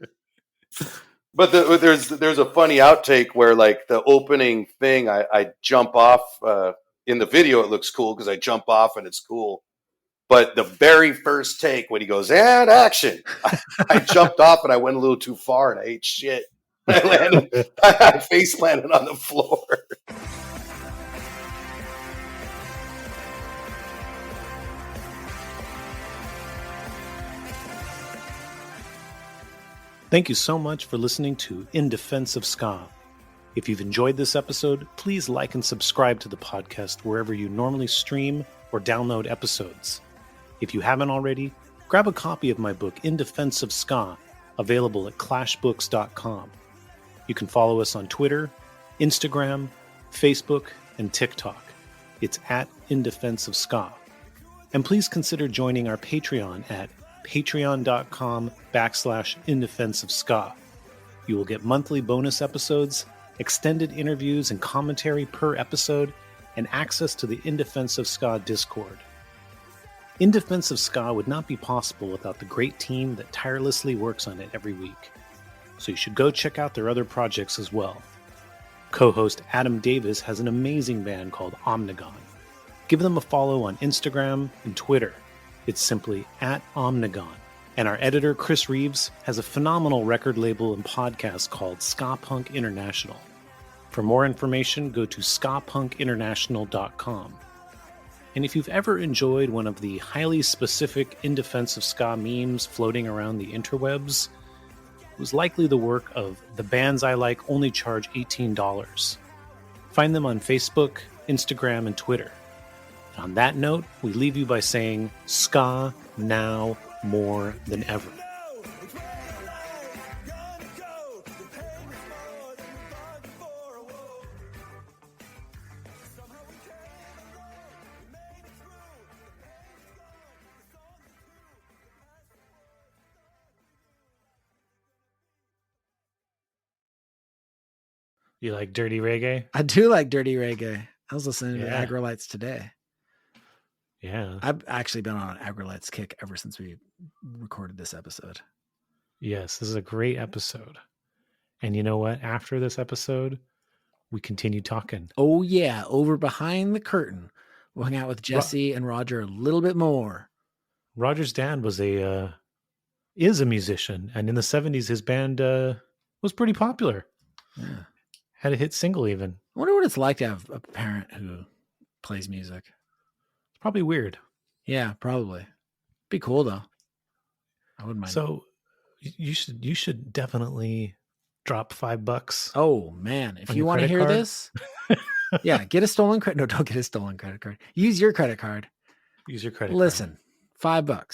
But there's a funny outtake where, like, the opening thing, I jump off in the video. It looks cool because I jump off and it's cool. But the very first take, when he goes, and action, I jumped off and I went a little too far and I ate shit. I face landed on the floor. Thank you so much for listening to In Defense of Ska. If you've enjoyed this episode, please like and subscribe to the podcast wherever you normally stream or download episodes. If you haven't already, grab a copy of my book, In Defense of Ska, available at clashbooks.com. You can follow us on Twitter, Instagram, Facebook, and TikTok. It's at In Defense of Ska. And please consider joining our Patreon at patreon.com/In Defense of Ska. You will get monthly bonus episodes, extended interviews and commentary per episode, and access to the In Defense of Ska Discord. In Defense of Ska would not be possible without the great team that tirelessly works on it every week. So you should go check out their other projects as well. Co-host Adam Davis has an amazing band called Omnigon. Give them a follow on Instagram and Twitter. It's simply @Omnigon. And our editor, Chris Reeves, has a phenomenal record label and podcast called Ska Punk International. For more information, go to skapunkinternational.com. And if you've ever enjoyed one of the highly specific In Defense of Ska memes floating around the interwebs, it was likely the work of The Bands I Like Only Charge $18. Find them on Facebook, Instagram, and Twitter. And on that note, we leave you by saying, Ska now more than ever. You like dirty reggae? I do like dirty reggae. I was listening to Yeah. Aggrolites today. Yeah. I've actually been on an Aggrolites kick ever since we recorded this episode. Yes, this is a great episode. And you know what? After this episode, we continue talking. Oh, yeah. Over behind the curtain. We'll hang out with Jesse and Roger a little bit more. Roger's dad was is a musician, and in the 70s, his band was pretty popular. Yeah. Had a hit single even. I wonder what it's like to have a parent who plays music. It's probably weird. Yeah, probably. Be cool though. I wouldn't mind. So you should definitely drop $5. Oh man, if on you your want to credit hear card? this, yeah, get a stolen credit. No, don't get a stolen credit card. Use your credit card. Use your credit Listen, $5. card.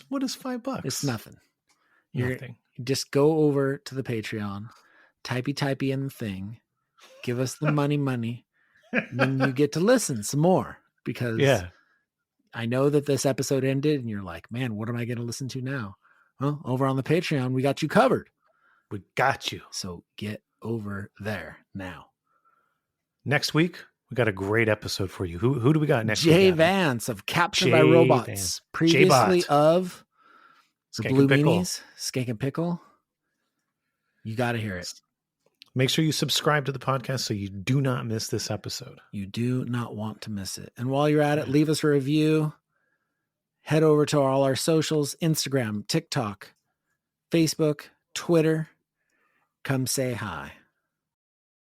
What is $5? It's nothing. Nothing. You just go over to the Patreon, typey in the thing, give us the money, and then you get to listen some more because Yeah. I know that this episode ended and you're like, man, what am I going to listen to now? Well, over on the Patreon, we got you covered. We got you. So get over there now. Next week, we got a great episode for you. Who do we got next Jay week? Adam? Vance of Captured by Jay Robots. Vance. Previously J-Bot. of the Skank Blue and Pickle. Meanies, Skank and Pickle. You got to hear it. Make sure you subscribe to the podcast so you do not miss this episode. You do not want to miss it. And while you're at it, leave us a review. Head over to all our socials, Instagram, TikTok, Facebook, Twitter. Come say hi.